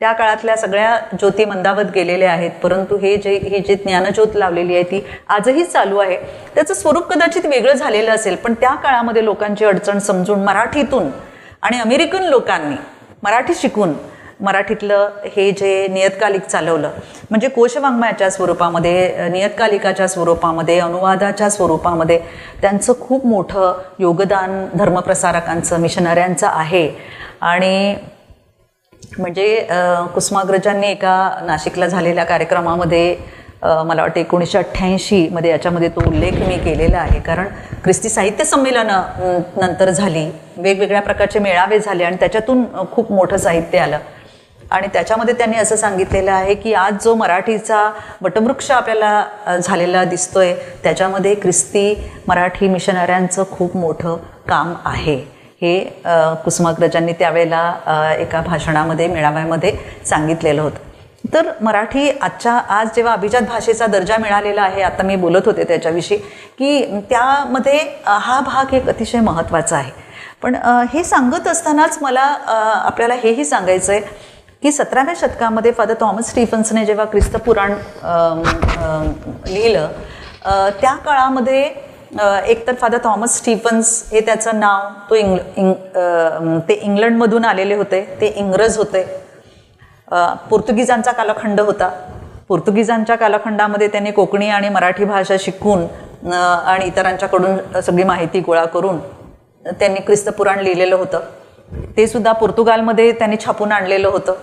त्या काळातल्या सगळ्या ज्योती मंदावत गेलेल्या आहेत, परंतु ही जी ज्ञानज्योत लावलेली आहे ती आजही चालू आहे. त्याचं स्वरूप कदाचित वेगळं झालेलं असेल, पण त्या काळामध्ये लोकांची अडचण समजून मराठीतून आणि अमेरिकन लोकांनी मराठी शिकून मराठीतलं हे जे नियतकालिक चालवलं, म्हणजे कोशवाङ्मयाच्या स्वरूपामध्ये, नियतकालिकाच्या स्वरूपामध्ये, अनुवादाच्या स्वरूपामध्ये त्यांचं खूप मोठं योगदान धर्मप्रसारकांचं, मिशनऱ्यांचं आहे. आणि म्हणजे कुसुमाग्रजांनी एका नाशिकला झालेल्या कार्यक्रमामध्ये मला वाटतं 1988 याच्यामध्ये तो उल्लेख मी केलेला आहे. कारण ख्रिस्ती साहित्य संमेलनं नंतर झाली, वेगवेगळ्या प्रकारचे मेळावे झाले आणि त्याच्यातून खूप मोठं साहित्य आलं आणि त्याच्यामध्ये त्यांनी असं सांगितलेलं आहे की आज जो मराठीचा वटवृक्ष आपल्याला झालेला दिसतोय त्याच्यामध्ये ख्रिस्ती मराठी मिशनऱ्यांचं खूप मोठं काम आहे. हे कुसुमाग्रजांनी त्यावेळेला एका भाषणामध्ये, मेळाव्यामध्ये सांगितलेलं होतं. तर मराठी आज जेव्हा अभिजात भाषेचा दर्जा मिळालेला आहे, आता मी बोलत होते त्याच्याविषयी, की त्यामध्ये हा भाग एक अतिशय महत्त्वाचा आहे. पण हे सांगत असतानाच मला आपल्याला हेही सांगायचं आहे की 17व्या शतकामध्ये फादर थॉमस स्टीफन्सने जेव्हा ख्रिस्तपुराण लिहिलं त्या काळामध्ये एकतर फादर थॉमस स्टीफन्स हे त्याचं नाव, ते इंग्लंडमधून आलेले होते, ते इंग्रज होते. पोर्तुगीजांचा कालखंड होता. पोर्तुगीजांच्या कालखंडामध्ये त्यांनी कोकणी आणि मराठी भाषा शिकून आणि इतरांच्याकडून सगळी माहिती गोळा करून त्यांनी ख्रिस्तपुराण लिहिलेलं होतं. ते सुद्धा पोर्तुगालमध्ये त्यांनी छापून आणलेलं होतं.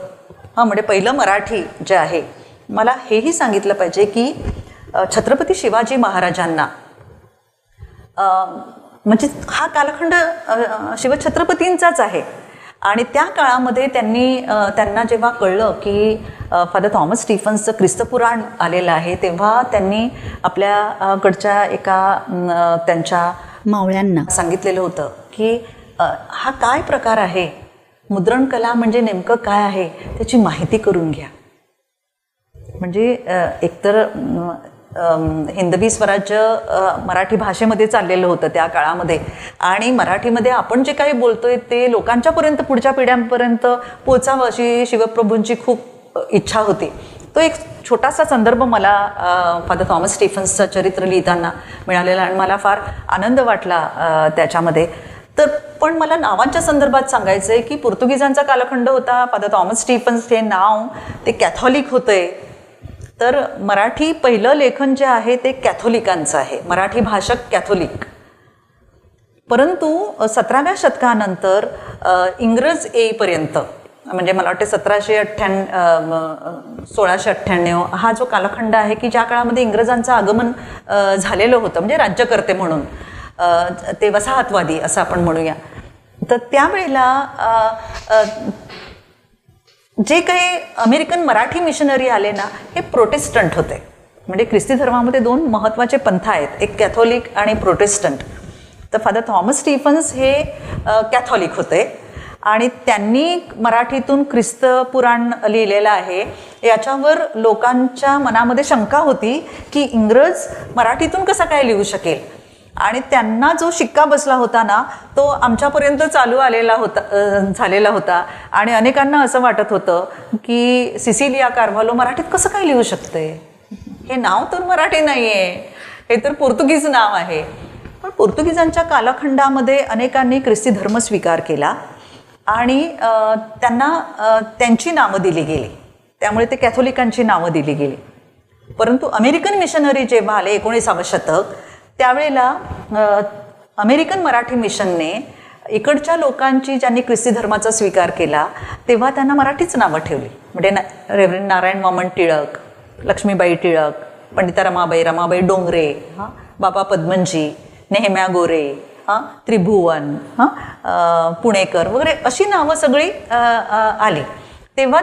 म्हणजे पहिलं मराठी जे आहे. मला हेही सांगितलं पाहिजे की छत्रपती शिवाजी महाराजांना म्हणजे हा कालखंड शिवछत्रपतींचाच आहे आणि त्या काळामध्ये त्यांना जेव्हा कळलं की फादर थॉमस स्टीफन्सचं ख्रिस्तपुराण आलेलं आहे, तेव्हा त्यांनी आपल्याकडच्या एका त्यांच्या मावळ्यांना सांगितलेलं होतं की हा काय प्रकार आहे, मुद्रणकला म्हणजे नेमकं काय आहे त्याची माहिती करून घ्या. म्हणजे एकतर हिंदवी स्वराज्य मराठी भाषेमध्ये चाललेलं होतं त्या काळामध्ये, आणि मराठीमध्ये आपण जे काही बोलतोय ते लोकांच्यापर्यंत, पुढच्या पिढ्यांपर्यंत पोचावं अशी शिवप्रभूंची खूप इच्छा होती. तो एक छोटासा संदर्भ मला फादर थॉमस स्टीफन्सचं चरित्र लिहिताना मिळालेला आणि मला फार आनंद वाटला त्याच्यामध्ये. तर पण मला नावांच्या संदर्भात सांगायचं आहे की पोर्तुगीजांचा कालखंड होता. फादर थॉमस स्टीफन्स हे नाव ते कॅथॉलिक होते. तर मराठी पहिलं लेखन जे आहे ते कॅथोलिकांचं आहे, मराठी भाषक कॅथोलिक. परंतु 17व्या शतकानंतर इंग्रज येईपर्यंत, म्हणजे मला वाटते 1698 हा जो कालखंड आहे की ज्या काळामध्ये इंग्रजांचं आगमन झालेलं होतं, म्हणजे राज्यकर्ते म्हणून, ते वसाहतवादी असं आपण म्हणूया. तर त्यावेळेला जे काही अमेरिकन मराठी मिशनरी आले ना, हे प्रोटेस्टंट होते. म्हणजे ख्रिस्ती धर्मामध्ये 2 महत्त्वाचे पंथ आहेत, एक कॅथोलिक आणि प्रोटेस्टंट. तर फादर थॉमस स्टीफन्स हे कॅथॉलिक होते आणि त्यांनी मराठीतून ख्रिस्त पुराण लिहिलेलं आहे. याच्यावर लोकांच्या मनामध्ये शंका होती की इंग्रज मराठीतून कसा काय लिहू शकेल, आणि त्यांना जो शिक्का बसला होता ना तो आमच्यापर्यंत झालेला होता. आणि अनेकांना असं वाटत होतं की सिसिलिया कार्व्हालो मराठीत कसं काय लिहू शकते, हे नाव तर मराठी नाही आहे, हे तर पोर्तुगीज नाव आहे. पण पोर्तुगीजांच्या कालखंडामध्ये अनेकांनी ख्रिस्ती धर्म स्वीकार केला आणि त्यांना त्यांची नावं दिली गेली, त्यामुळे ते कॅथोलिकांची नावं दिली गेली. परंतु अमेरिकन मिशनरी जेव्हा आले 19व्या शतक, त्यावेळेला अमेरिकन मराठी मिशनने इकडच्या लोकांची, ज्यांनी ख्रिस्ती धर्माचा स्वीकार केला, तेव्हा त्यांना मराठीच नावं ठेवली. म्हणजे रेव्हरंड नारायण वामन टिळक, लक्ष्मीबाई टिळक, पंडिता रमाबाई डोंगरे, बाबा पद्मनजी, नेहम्या गोरे, त्रिभुवन, पुणेकर वगैरे अशी नावं सगळी आली. तेव्हा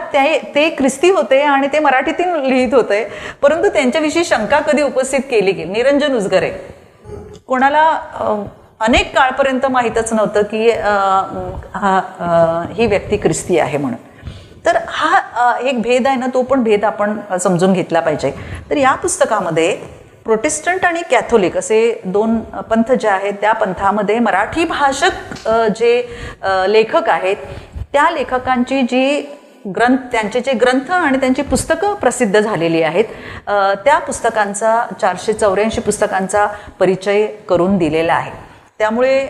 ते ख्रिस्ती होते आणि ते मराठीतून लिहित होते. परंतु त्यांच्याविषयी शंका कधी उपस्थित केली गेली. निरंजन उजगरे, कोणाला अनेक काळपर्यंत माहीतच नव्हतं की ही व्यक्ती ख्रिस्ती आहे म्हणून. तर हा एक भेद आहे ना, तो पण भेद आपण समजून घेतला पाहिजे. तर या पुस्तकामध्ये प्रोटेस्टंट आणि कॅथोलिक असे 2 पंथ जे आहेत, त्या पंथामध्ये मराठी भाषक जे लेखक आहेत, त्या लेखकांची त्यांचे जे ग्रंथ आणि त्यांची पुस्तकं प्रसिद्ध झालेली आहेत, त्या पुस्तकांचा 484 पुस्तकांचा परिचय करून दिलेला आहे. त्यामुळे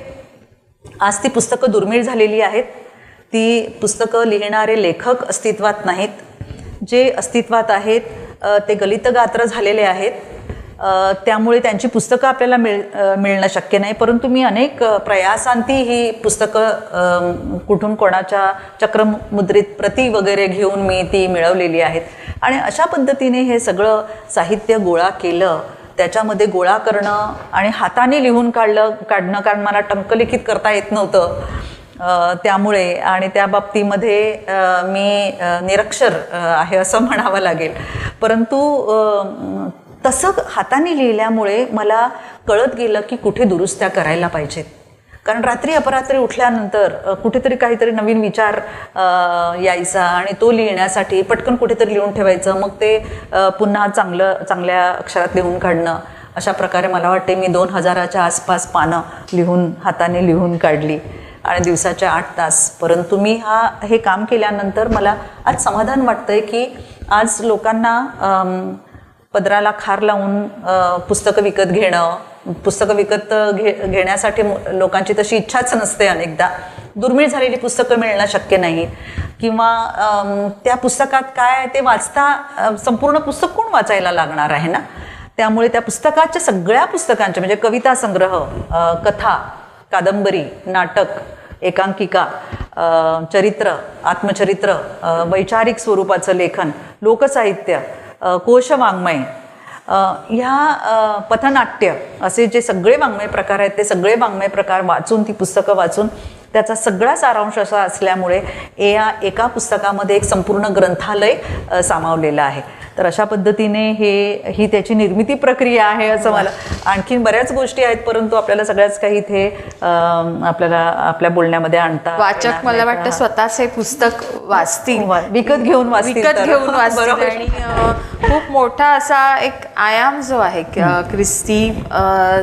आज ती पुस्तकं दुर्मिळ झालेली आहेत. ती पुस्तकं लिहिणारे लेखक अस्तित्वात नाहीत. जे अस्तित्वात आहेत ते गलितगात्र झालेले आहेत. त्यामुळे त्यांची पुस्तकं आपल्याला मिळणं शक्य नाही. परंतु मी अनेक प्रयासांती ही पुस्तकं कुठून कोणाच्या चक्रमुद्रित प्रती वगैरे घेऊन मी ती मिळवलेली आहेत. आणि अशा पद्धतीने हे सगळं साहित्य गोळा केलं. त्याच्यामध्ये गोळा करणं आणि हाताने लिहून काढणं, कारण मला टंकलिखित करता येत नव्हतं, त्यामुळे आणि त्या बाबतीमध्ये मी निरक्षर आहे असं म्हणावं लागेल. परंतु तसं हाताने लिहिल्यामुळे मला कळत गेलं की कुठे दुरुस्त्या करायला पाहिजेत. कारण रात्री अपरात्री उठल्यानंतर कुठेतरी काहीतरी नवीन विचार यायचा आणि तो लिहिण्यासाठी पटकन कुठेतरी लिहून ठेवायचं, मग ते पुन्हा चांगल्या अक्षरात लिहून काढणं. अशा प्रकारे मला वाटते मी 2000च्या आसपास पानं हाताने लिहून काढली आणि दिवसाच्या 8 तास. परंतु मी हे काम केल्यानंतर मला आज समाधान वाटतंय की आज लोकांना पदराला खार लावून पुस्तकं विकत घेणं, पुस्तकं विकत घेण्यासाठी लोकांची तशी इच्छाच नसते. अनेकदा दुर्मिळ झालेली पुस्तकं मिळणं शक्य नाही, किंवा त्या पुस्तकात काय ते संपूर्ण पुस्तक कोण वाचायला लागणार आहे ना. त्यामुळे त्या पुस्तकाच्या सगळ्या पुस्तकांच्या, म्हणजे कविता संग्रह, कथा, कादंबरी, नाटक, एकांकिका, चरित्र, आत्मचरित्र, वैचारिक स्वरूपाचं लेखन, लोकसाहित्य, कोशवाङ्मय, ह्या पथनाट्य, असे जे सगळे वाङ्मय प्रकार आहेत ते सगळे वाङ्मय प्रकार वाचून, ती पुस्तकं वाचून त्याचा सगळा सारांश असा असल्यामुळे एका पुस्तकामध्ये एक संपूर्ण ग्रंथालय सामावलेलं आहे. तर अशा पद्धतीने ही त्याची निर्मिती प्रक्रिया आहे असं मला. आणखीन बऱ्याच गोष्टी आहेत, परंतु आपल्याला सगळ्याच काही इथे आपल्या बोलण्यामध्ये आणता. वाचक मला वाटतं स्वतःच हे पुस्तक वाचतील, विकत घेऊन वाचतील आणि खूप मोठा असा एक आयाम जो आहे ख्रिस्ती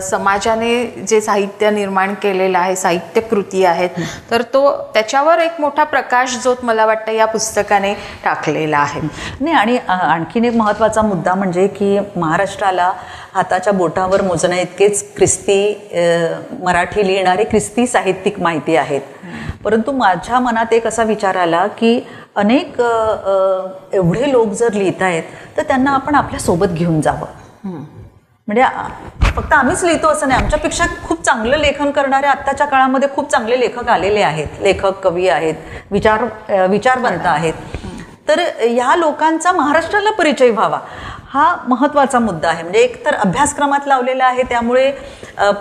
समाजाने जे साहित्य निर्माण केलेलं आहे, साहित्य कृती आहेत, तर तो त्याच्यावर एक मोठा प्रकाशझोत मला वाटतं या पुस्तकाने टाकलेला आहे. नाही, आणि आणखीन एक महत्त्वाचा मुद्दा म्हणजे की महाराष्ट्राला हाताच्या बोटावर मोजण्या इतकेच मराठी लिहिणारे ख्रिस्ती साहित्यिक माहिती आहेत. परंतु माझ्या मनात एक असा विचार आला की अनेक एवढे लोक जर लिहित आहेत तर त्यांना आपण आपल्यासोबत घेऊन जावं. म्हणजे फक्त आम्हीच लिहितो असं नाही, आमच्यापेक्षा खूप चांगलं लेखन करणारे आत्ताच्या काळामध्ये खूप चांगले लेखक आलेले आहेत, लेखक कवी आहेत, विचारवंत आहेत. तर ह्या लोकांचा महाराष्ट्राला परिचय व्हावा हा महत्त्वाचा मुद्दा आहे. म्हणजे एक तर अभ्यासक्रमात लावलेला आहे, त्यामुळे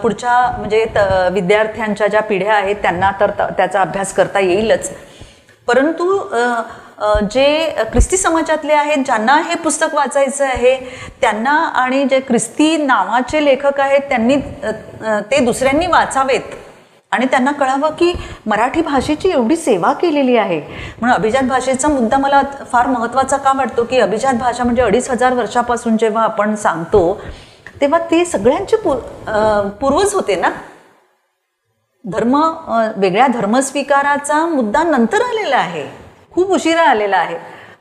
पुढच्या म्हणजे विद्यार्थ्यांच्या ज्या पिढ्या आहेत त्यांना तर त्याचा अभ्यास करता येईलच. परंतु जे ख्रिस्ती समाजातले आहेत ज्यांना हे पुस्तक वाचायचं आहे त्यांना, आणि जे ख्रिस्ती नावाचे लेखक आहेत त्यांनी ते दुसऱ्यांनी वाचावेत आणि त्यांना कळावं की मराठी भाषेची एवढी सेवा केलेली आहे. म्हणून अभिजात भाषेचा मुद्दा मला फार महत्त्वाचा का वाटतो की अभिजात भाषा म्हणजे 2500 वर्षापासून जेव्हा आपण सांगतो तेव्हा ते सगळ्यांचे पूर्वज होते ना. वेगळ्या धर्मस्वीकाराचा मुद्दा नंतर आलेला आहे, खूप उशिरा आलेला आहे,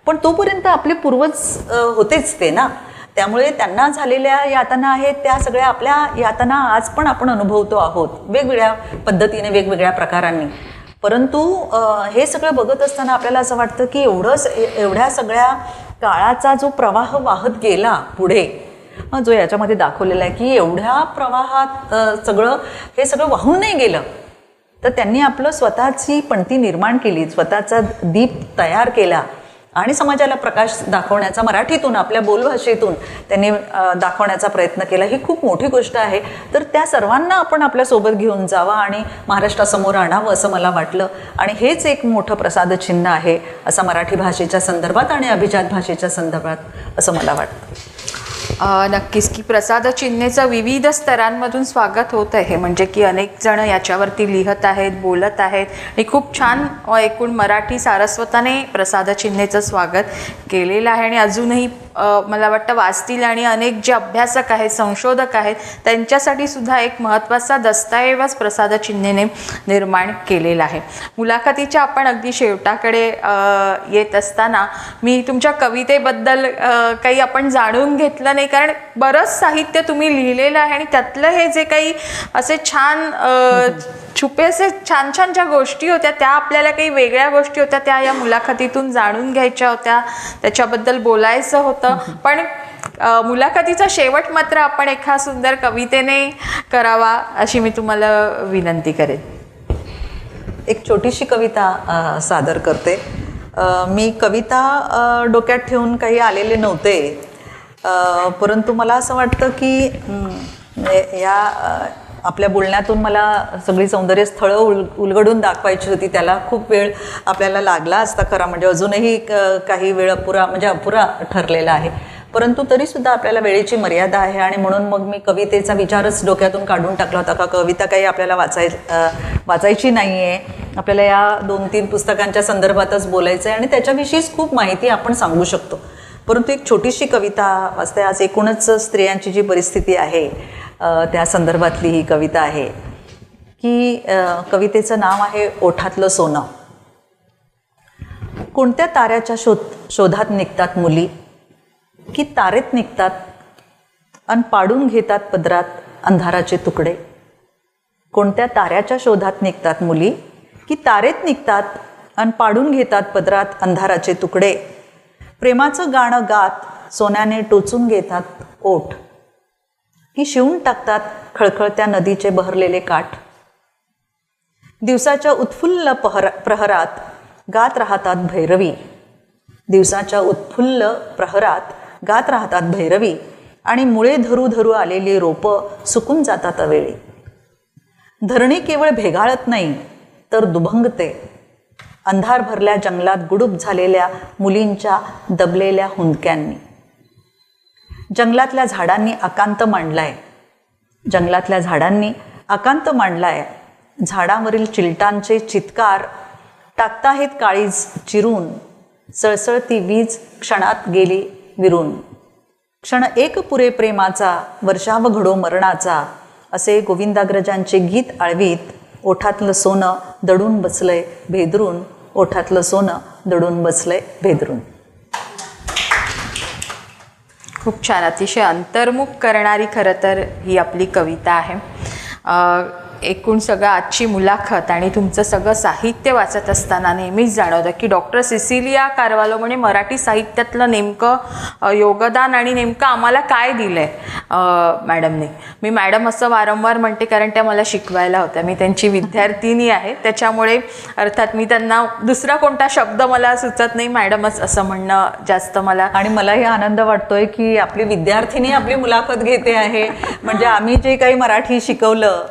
पण तोपर्यंत आपले पूर्वज होतेच ते ना. त्यामुळे त्यांना झालेल्या यातना आहेत त्या सगळ्या आपल्या यातना आज पण आपण अनुभवतो आहोत वेगवेगळ्या पद्धतीने, वेगवेगळ्या प्रकारांनी. परंतु हे सगळं बघत असताना आपल्याला असं वाटतं की एवढ्या सगळ्या काळाचा जो प्रवाह वाहत गेला पुढे, जो याच्यामध्ये दाखवलेला आहे की एवढ्या प्रवाहात हे सगळं वाहून नाही गेलं, तर त्यांनी आपलं स्वतःची पणती निर्माण केली, स्वतःचा दीप तयार केला आणि समाजाला प्रकाश दाखवण्याचा, मराठीतून आपल्या बोलभाषेतून त्यांनी दाखवण्याचा प्रयत्न केला. ही खूप मोठी गोष्ट आहे. तर त्या सर्वांना आपण आपल्यासोबत घेऊन जावं आणि महाराष्ट्रासमोर आणावं असं मला वाटलं. आणि हेच एक मोठं प्रसादचिन्ह आहे असं मराठी भाषेच्या संदर्भात आणि अभिजात भाषेच्या संदर्भात असं मला वाटतं. नक्कीच की प्रसाद चिन्हेचं विविध स्तरांमधून स्वागत होत आहे. म्हणजे की अनेक जण याच्यावरती लिहत आहेत, बोलत आहेत आणि खूप छान एकूण मराठी सारस्वताने प्रसाद चिन्हेचं स्वागत केलेलं आहे. आणि अजूनही मला वाटतं वाचतील आणि अनेक जे अभ्यासक आहेत, संशोधक आहेत त्यांच्यासाठी सुद्धा एक महत्त्वाचा दस्तऐवज प्रसाद चिन्हेने निर्माण केलेला आहे. मुलाखतीच्या आपण अगदी शेवटाकडे येत असताना मी तुमच्या कवितेबद्दल काही आपण जाणून घेतलं नाही, कारण बरंच साहित्य तुम्ही लिहिलेलं आहे आणि त्यातलं हे जे काही असे छान छुपे असे छान छान ज्या गोष्टी होत्या त्या आपल्याला काही वेगळ्या गोष्टी होत्या त्या या मुलाखतीतून जाणून घ्यायच्या होत्या, त्याच्याबद्दल बोलायचं होतं. पण मुलाखतीचा शेवट मात्र आपण एका सुंदर कवितेने करावा अशी मी तुम्हाला विनंती करेन. एक छोटीशी कविता सादर करते. मी कविता डोक्यात ठेवून काही आलेले नव्हते, परंतु मला असं वाटतं की या आपल्या बोलण्यातून मला सगळी सौंदर्य स्थळं उलगडून दाखवायची होती. त्याला खूप वेळ आपल्याला लागला असता खरा, म्हणजे अजूनही काही वेळ अपुरा ठरलेला आहे. परंतु तरीसुद्धा आपल्याला वेळेची मर्यादा आहे आणि म्हणून मग मी कवितेचा विचारच डोक्यातून काढून टाकला होता का कविता काही आपल्याला वाचायची नाही आहे, आपल्याला या 2-3 पुस्तकांच्या संदर्भातच बोलायचं आहे आणि त्याच्याविषयीच खूप माहिती आपण सांगू शकतो. परंतु एक छोटीशी कविता वाचते. आज एकूणच स्त्रियांची जी परिस्थिती आहे त्या संदर्भातली ही कविता आहे की कवितेचं नाव आहे ओठातलं सोनं. कोणत्या ताऱ्याच्या शोधात निघतात मुली की तारेत निघतात अन पाडून घेतात पदरात अंधाराचे तुकडे. कोणत्या ताऱ्याच्या शोधात निघतात मुली की तारेत निघतात अन पाडून घेतात पदरात अंधाराचे तुकडे. प्रेमाचं गाणं गात सोन्याने टोचून घेतात ओठ की शिवून टाकतात खळखळत्या नदीचे बहरलेले काठ. दिवसाच्या उत्फुल्ल प्रहरात गात राहतात भैरवी. दिवसाच्या उत्फुल्ल प्रहरात गात राहतात भैरवी आणि मुळे धरू धरू आलेली रोपं सुकून जातात अवेळी. धरणी केवळ भेगाळत नाही तर दुभंगते अंधार भरल्या जंगलात गुडूप झालेल्या मुलींच्या दबलेल्या हुंदक्यांनी. जंगलातल्या झाडांनी आकांत मांडलाय, जंगलातल्या झाडांनी आकांत मांडलाय. झाडावरील चिलटांचे चित्कार टाकताहेत काळीज चिरून. सळसळती वीज क्षणात गेली विरून. क्षण एक पुरे प्रेमाचा, वर्षाव घडो मरणाचा, असे गोविंदाग्रजांचे गीत आळवीत, ओठातलं सोनं दडून बसलंय भेदरून, ओठातलं सोनं दडून बसलंय भेदरून. खूप छान, अतिशय अंतर्मुख करणारी खरं तर ही आपली कविता आहे. एकूण सगळं आजची मुलाखत आणि तुमचं सगळं साहित्य वाचत असताना नेहमीच जाणवतं की डॉक्टर सिसिलिया कारवालो म्हणे मराठी साहित्यातलं नेमकं योगदान आणि नेमकं आम्हाला काय दिलं आहे मॅडमने. मी मॅडम असं वारंवार म्हणते कारण त्या मला शिकवायला होत्या, मी त्यांची विद्यार्थिनी आहे, त्याच्यामुळे अर्थात मी त्यांना दुसरा कोणता शब्द मला सुचत नाही, मॅडमच असं म्हणणं जास्त मला. आणि मलाही आनंद वाटतोय की आपली विद्यार्थिनी आपली मुलाखत घेते आहे. म्हणजे आम्ही जे काही मराठी शिकवलं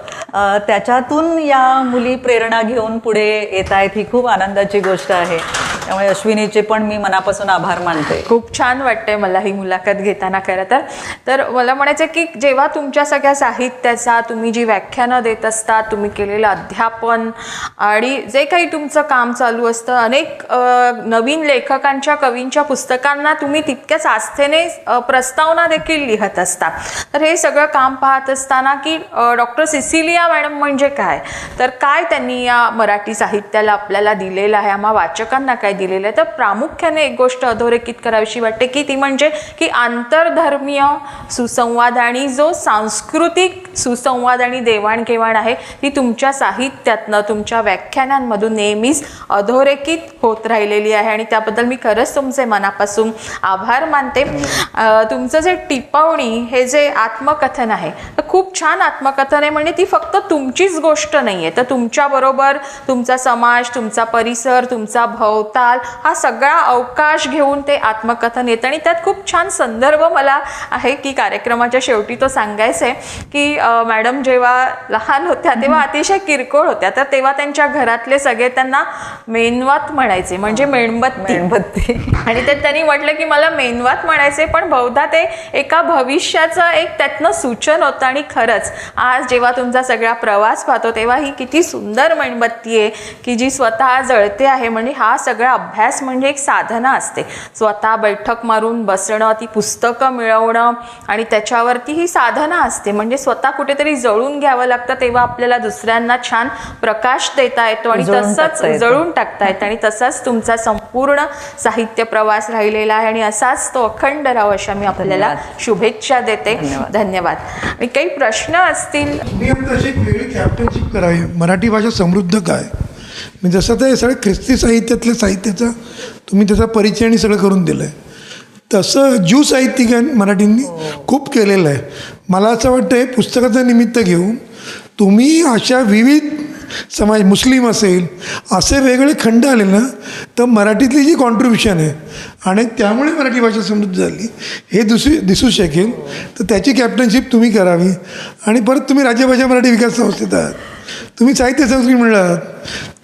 त्याच्यातून या मुली प्रेरणा घेऊन पुढे येत आहेत, ही खूप आनंदाची गोष्ट आहे. त्यामुळे अश्विनीचे पण मी मनापासून आभार मानते. खूप छान वाटतंय मला ही मुलाखत घेताना. खरं तर मला म्हणायचं की जेव्हा तुमच्या सगळ्या साहित्याचा तुम्ही जी व्याख्यानं देत असता, तुम्ही केलेलं अध्यापन आणि जे काही तुमचं काम चालू असतं, अनेक नवीन लेखकांच्या कवींच्या पुस्तकांना तुम्ही तितक्याच आस्थेने प्रस्तावना देखील लिहत असता. तर हे सगळं काम पाहत असताना की डॉक्टर सिसिलिया मॅडम म्हणजे काय, तर काय त्यांनी या मराठी साहित्याला आपल्याला दिलेलं आहे, आम्हा वाचकांना काय दिलेलं आहे, तर प्रामुख्याने एक गोष्ट अधोरेखित करावीशी वाटते की ती म्हणजे की आंतरधर्मीय सुसंवाद आणि जो सांस्कृतिक सुसंवाद आणि देवाणघेवाण आहे ती तुमच्या साहित्यातनं, तुमच्या व्याख्यानांमधून नेहमीच अधोरेखित होत राहिलेली आहे आणि त्याबद्दल मी खरंच तुमचे मनापासून आभार मानते. तुमचं जे टिपवणी हे जे आत्मकथन आहे तर खूप छान आत्मकथन आहे. म्हणजे ती फक्त तुमचीच गोष्ट नाही आहे, तर तुमच्याबरोबर तुमचा समाज, तुमचा परिसर, तुमचा भोवताल हा सगळा अवकाश घेऊन ते आत्मकथन येतं आणि त्यात खूप छान संदर्भ मला आहे की कार्यक्रमाच्या शेवटी तो सांगायचा आहे की मॅडम जेव्हा लहान होत्या तेव्हा अतिशय किरकोळ होत्या, तर तेव्हा त्यांच्या घरातले सगळे त्यांना मेनवात म्हणायचे, म्हणजे मेणबत्ती. आणि ते त्यांनी म्हटलं की मला मेनवात म्हणायचे, पण बहुधा ते एका भविष्याचं एक त्यातनं सूचन होतं. आणि खरंच आज जेव्हा तुमचा सगळा प्रवास पाहतो तेव्हा ही किती सुंदर मेणबत्ती आहे की जी स्वतः जळते आहे. म्हणजे हा सगळा अभ्यास म्हणजे एक साधना असते, स्वतः बैठक मारून बसणं, ती पुस्तकं मिळवणं आणि त्याच्यावरती ही साधना असते. म्हणजे स्वतः कुठेतरी जळून घ्यावं लागतं, तेव्हा आपल्याला दुसऱ्यांना छान प्रकाश देता येतो आणि तसंच जळून टाकता येतं. आणि तसाच तुमचा संपूर्ण साहित्य प्रवास राहिलेला आहे आणि असाच तो अखंड राहावा अशा मी आपल्याला शुभेच्छा देते. धन्यवाद. आणि काही प्रश्न असतील. मी आता अशी एक वेगळी कॅप्टनशिप करावी, मराठी भाषा समृद्ध काय, म्हणजे जसं ते सगळं ख्रिस्ती साहित्यातल्या साहित्याचा तुम्ही त्याचा परिचय आणि सगळं करून दिलं आहे, तसं ज्यू साहित्यिकांनी मराठींनी खूप केलेलं आहे. मला असं वाटतं हे पुस्तकाचं निमित्त घेऊन तुम्ही अशा विविध समाज, मुस्लिम असेल असे वेगळे खंड आले ना, तर मराठीतली जी कॉन्ट्रीब्युशन आहे आणि त्यामुळे मराठी भाषा समृद्ध झाली हे दिसू शकेल. तर त्याची कॅप्टनशिप तुम्ही करावी. आणि परत तुम्ही राज्यभाषा मराठी विकास संस्थेत आहात, तुम्ही साहित्य संस्कृती मंडळ आहात,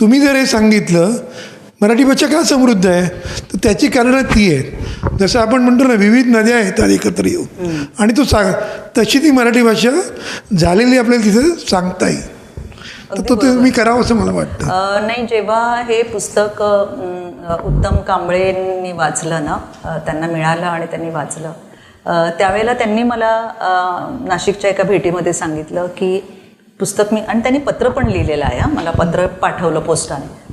तुम्ही जर हे सांगितलं मराठी भाषा का समृद्ध आहे तर त्याची कारणं ती आहेत. जसं आपण म्हणतो ना विविध नद्या येतात एकत्र येऊन आणि तशी ती मराठी भाषा झालेली आपल्याला तिथे सांगता येईल. तर तो तुम्ही करावं असं मला वाटतं. नाही, जेव्हा हे पुस्तक उत्तम कांबळेंनी वाचलं ना, त्यांना मिळालं आणि त्यांनी वाचलं, त्यावेळेला त्यांनी मला नाशिकच्या एका भेटीमध्ये सांगितलं की पुस्तक मी, आणि त्यांनी पत्र पण लिहिलेलं आहे, मला पत्र पाठवलं पोस्टाने.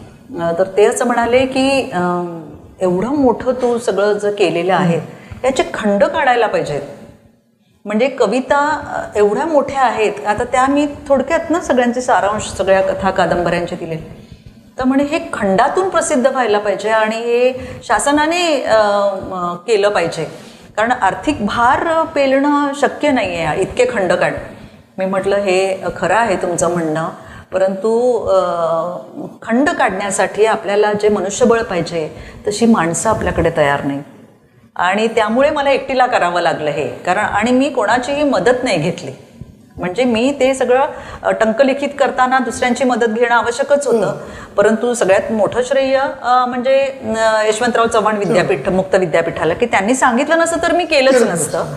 तर ते असं म्हणाले की एवढं मोठं तू सगळं जर केलेलं आहे याचे खंड काढायला पाहिजेत. म्हणजे कविता एवढ्या मोठ्या आहेत, आता त्या मी थोडक्यात ना सगळ्यांचे सारांश सगळ्या कथा कादंबऱ्यांचे दिले, तर म्हणे हे खंडातून प्रसिद्ध व्हायला पाहिजे आणि हे शासनाने केलं पाहिजे, कारण आर्थिक भार पेलणं शक्य नाही आहे इतके खंड काढ. मी म्हटलं हे खरं आहे तुमचं म्हणणं, परंतु खंड काढण्यासाठी आपल्याला जे मनुष्यबळ पाहिजे तशी माणसं आपल्याकडे तयार नाही. आणि त्यामुळे मला एकटीला करावं लागलं हे, कारण आणि मी कोणाचीही मदत नाही घेतली. म्हणजे मी ते सगळं टंकलिखित करताना दुसऱ्यांची मदत घेणं आवश्यकच होतं, परंतु सगळ्यात मोठं श्रेय म्हणजे यशवंतराव चव्हाण विद्यापीठ, मुक्त विद्यापीठाला, की त्यांनी सांगितलं नसतं तर मी केलंच नसतं.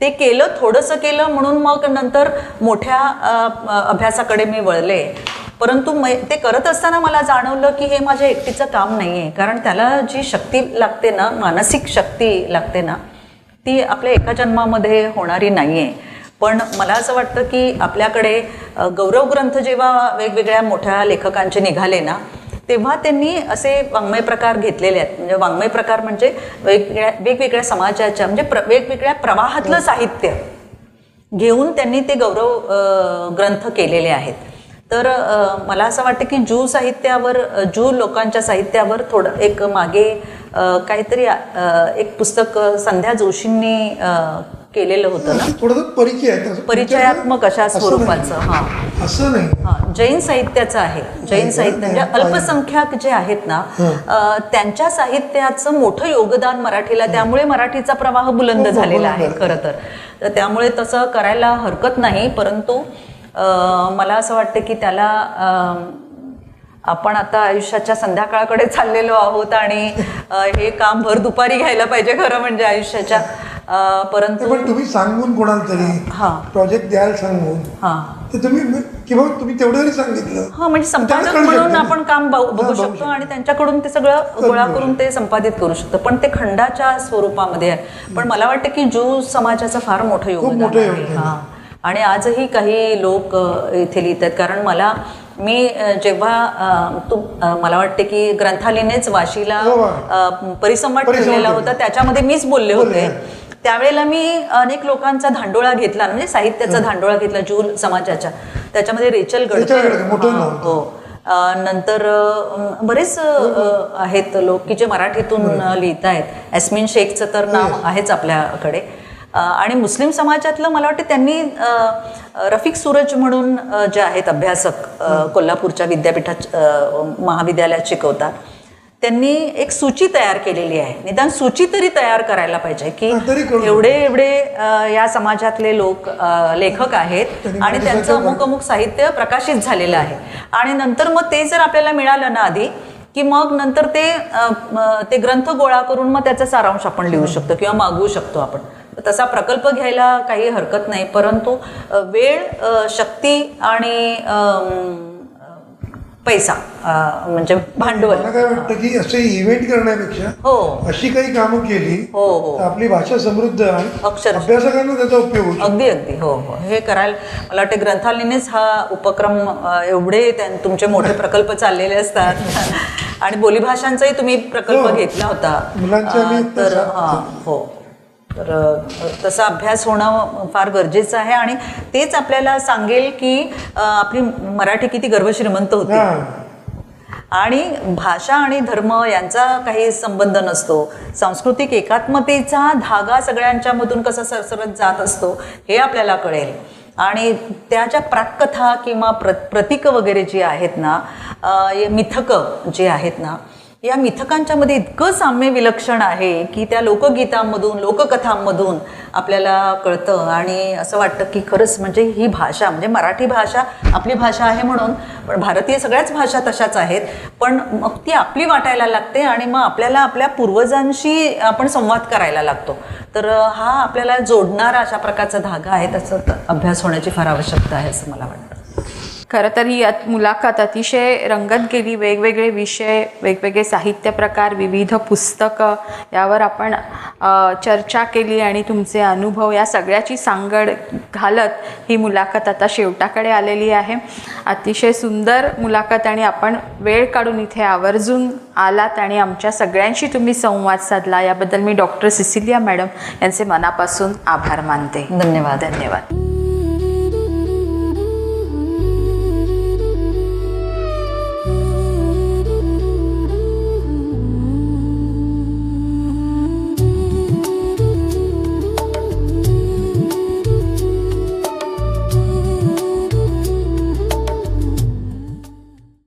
ते केलं, थोडंसं केलं, म्हणून मग नंतर मोठ्या अभ्यासाकडे मी वळले. परंतु ते करत असताना मला जाणवलं की हे माझ्या एकटीचं काम नाही आहे, कारण त्याला जी शक्ती लागते ना, मानसिक शक्ती लागते ना, ती आपल्या एका जन्मामध्ये होणारी नाही आहे. पण मला असं वाटतं की आपल्याकडे गौरव ग्रंथ जेव्हा वेगवेगळ्या मोठ्या लेखकांचे निघाले ना, तेव्हा त्यांनी असे वाङ्मय प्रकार घेतलेले आहेत. म्हणजे वाङ्मय प्रकार म्हणजे वेगवेगळ्या समाजाच्या म्हणजे वेगवेगळ्या प्रवाहातलं साहित्य घेऊन त्यांनी ते गौरव ग्रंथ केलेले आहेत. तर मला असं वाटतं की ज्यू लोकांच्या साहित्यावर थोडं एक मागे काहीतरी एक पुस्तक संध्या जोशींनी केलेलं होतं ना, थोडंसं परिचय आहे, परिचयात्मक अशा स्वरूपाचं. हां, असं नाही. हां, जैन साहित्याचं आहे. जैन साहित्य म्हणजे अल्पसंख्याक जे आहेत ना, त्यांच्या साहित्याचं मोठं योगदान मराठीला, त्यामुळे मराठीचा प्रवाह बुलंद झालेला आहे खरं तर त्यामुळे तसं करायला हरकत नाही. परंतु मला असं वाटतं की त्याला आपण आता आयुष्याच्या संध्याकाळकडे चाललेलो आहोत आणि हे काम भर दुपारी घ्यायला पाहिजे खरं म्हणजे आयुष्याच्या. परंतु पण तुम्ही सांगून कोणाला तरी प्रोजेक्ट द्याल सांगून, तर तुम्ही तेवढं जरी सांगितलं, म्हणजे संपादक म्हणून आपण काम बघू शकतो आणि त्यांच्याकडून ते सगळं गोळा करून ते संपादित करू शकतो. पण ते खंडाच्या स्वरूपामध्ये आहे. पण मला वाटतं की ज्यू समाजाचं फार मोठं योगदान आहे. आणि आजही काही लोक इथे लिहितात. कारण मी जेव्हा मला वाटते की ग्रंथालयानेच वाशीला परिसंवाद ठेवलेला होता, त्याच्यामध्ये मीच बोलले होते. त्यावेळेला मी अनेक लोकांचा धांडोळा घेतला, म्हणजे साहित्याचा धांडोळा घेतला ज्यू समाजाच्या. त्याच्यामध्ये रेचल गडकर, हो, नंतर बरेच आहेत लोक की जे मराठीतून लिहित आहेत. ॲस्मिन शेखचं तर नाव आहेच आपल्याकडे. आणि मुस्लिम समाजातलं मला वाटतं त्यांनी रफिक सूरज म्हणून जे आहेत अभ्यासक, कोल्हापूरच्या विद्यापीठात महाविद्यालयात शिकवतात, त्यांनी एक सूची तयार केलेली आहे. निदान सूची तरी तयार करायला पाहिजे की एवढे या समाजातले लोक लेखक आहेत आणि त्यांचं अमुक साहित्य प्रकाशित झालेलं आहे. आणि नंतर मग ते जर आपल्याला मिळालं ना आधी, की मग नंतर ते ग्रंथ गोळा करून मग त्याचा सारांश आपण लिहू शकतो किंवा मागवू शकतो आपण. तसा प्रकल्प घ्यायला काही हरकत नाही. परंतु वेळ, शक्ती आणि पैसा म्हणजे भांडवल, मला काय वाटतं की असे इव्हेंट करण्यापेक्षा अशी काही कामं केली तर आपली भाषा समृद्ध आणि अभ्यासकांना त्याचा उपयोग होतो. अगदी हो, हे करायला मला वाटतं ग्रंथालयानेच हा उपक्रम, एवढे तुमचे मोठे प्रकल्प चाललेले असतात आणि बोलीभाषांचाही तुम्ही प्रकल्प घेतला होता तर हो, तर तसा अभ्यास होणं फार गरजेचं आहे. आणि तेच आपल्याला सांगेल की आपली मराठी किती गर्भश्रीमंत होती. आणि भाषा आणि धर्म यांचा काही संबंध नसतो. सांस्कृतिक एकात्मतेचा धागा सगळ्यांच्या मधून कसा सरसरत जात असतो हे आपल्याला कळेल. आणि त्याच्या प्राककथा किंवा प्रतीकं वगैरे जी आहेत ना, मिथकं जे आहेत ना, या मिथकांच्यामध्ये इतकं साम्य विलक्षण आहे की त्या लोकगीतांमधून, लोककथांमधून आपल्याला कळतं. आणि असं वाटतं की खरंच म्हणजे ही भाषा, म्हणजे मराठी भाषा आपली भाषा आहे म्हणून, पण भारतीय सगळ्याच भाषा तशाच आहेत, पण मग ती आपली वाटायला लागते आणि मग आपल्याला आपल्या पूर्वजांशी आपण संवाद करायला लागतो. तर हा आपल्याला जोडणारा अशा प्रकारचा धागा आहे, त्याचा अभ्यास होण्याची फार आवश्यकता आहे असं मला वाटतं. खरं तर ही मुलाखत अतिशय रंगत गेली. वेगवेगळे विषय, वेगवेगळे साहित्य प्रकार, विविध पुस्तकं यावर आपण चर्चा केली आणि तुमचे अनुभव या सगळ्याची सांगड घालत ही मुलाखत आता शेवटाकडे आलेली आहे. अतिशय सुंदर मुलाखत आणि आपण वेळ काढून इथे आवर्जून आलात आणि आमच्या सगळ्यांशी तुम्ही संवाद साधला, याबद्दल मी डॉक्टर सिसिलिया मॅडम यांचे मनापासून आभार मानते. धन्यवाद. धन्यवाद.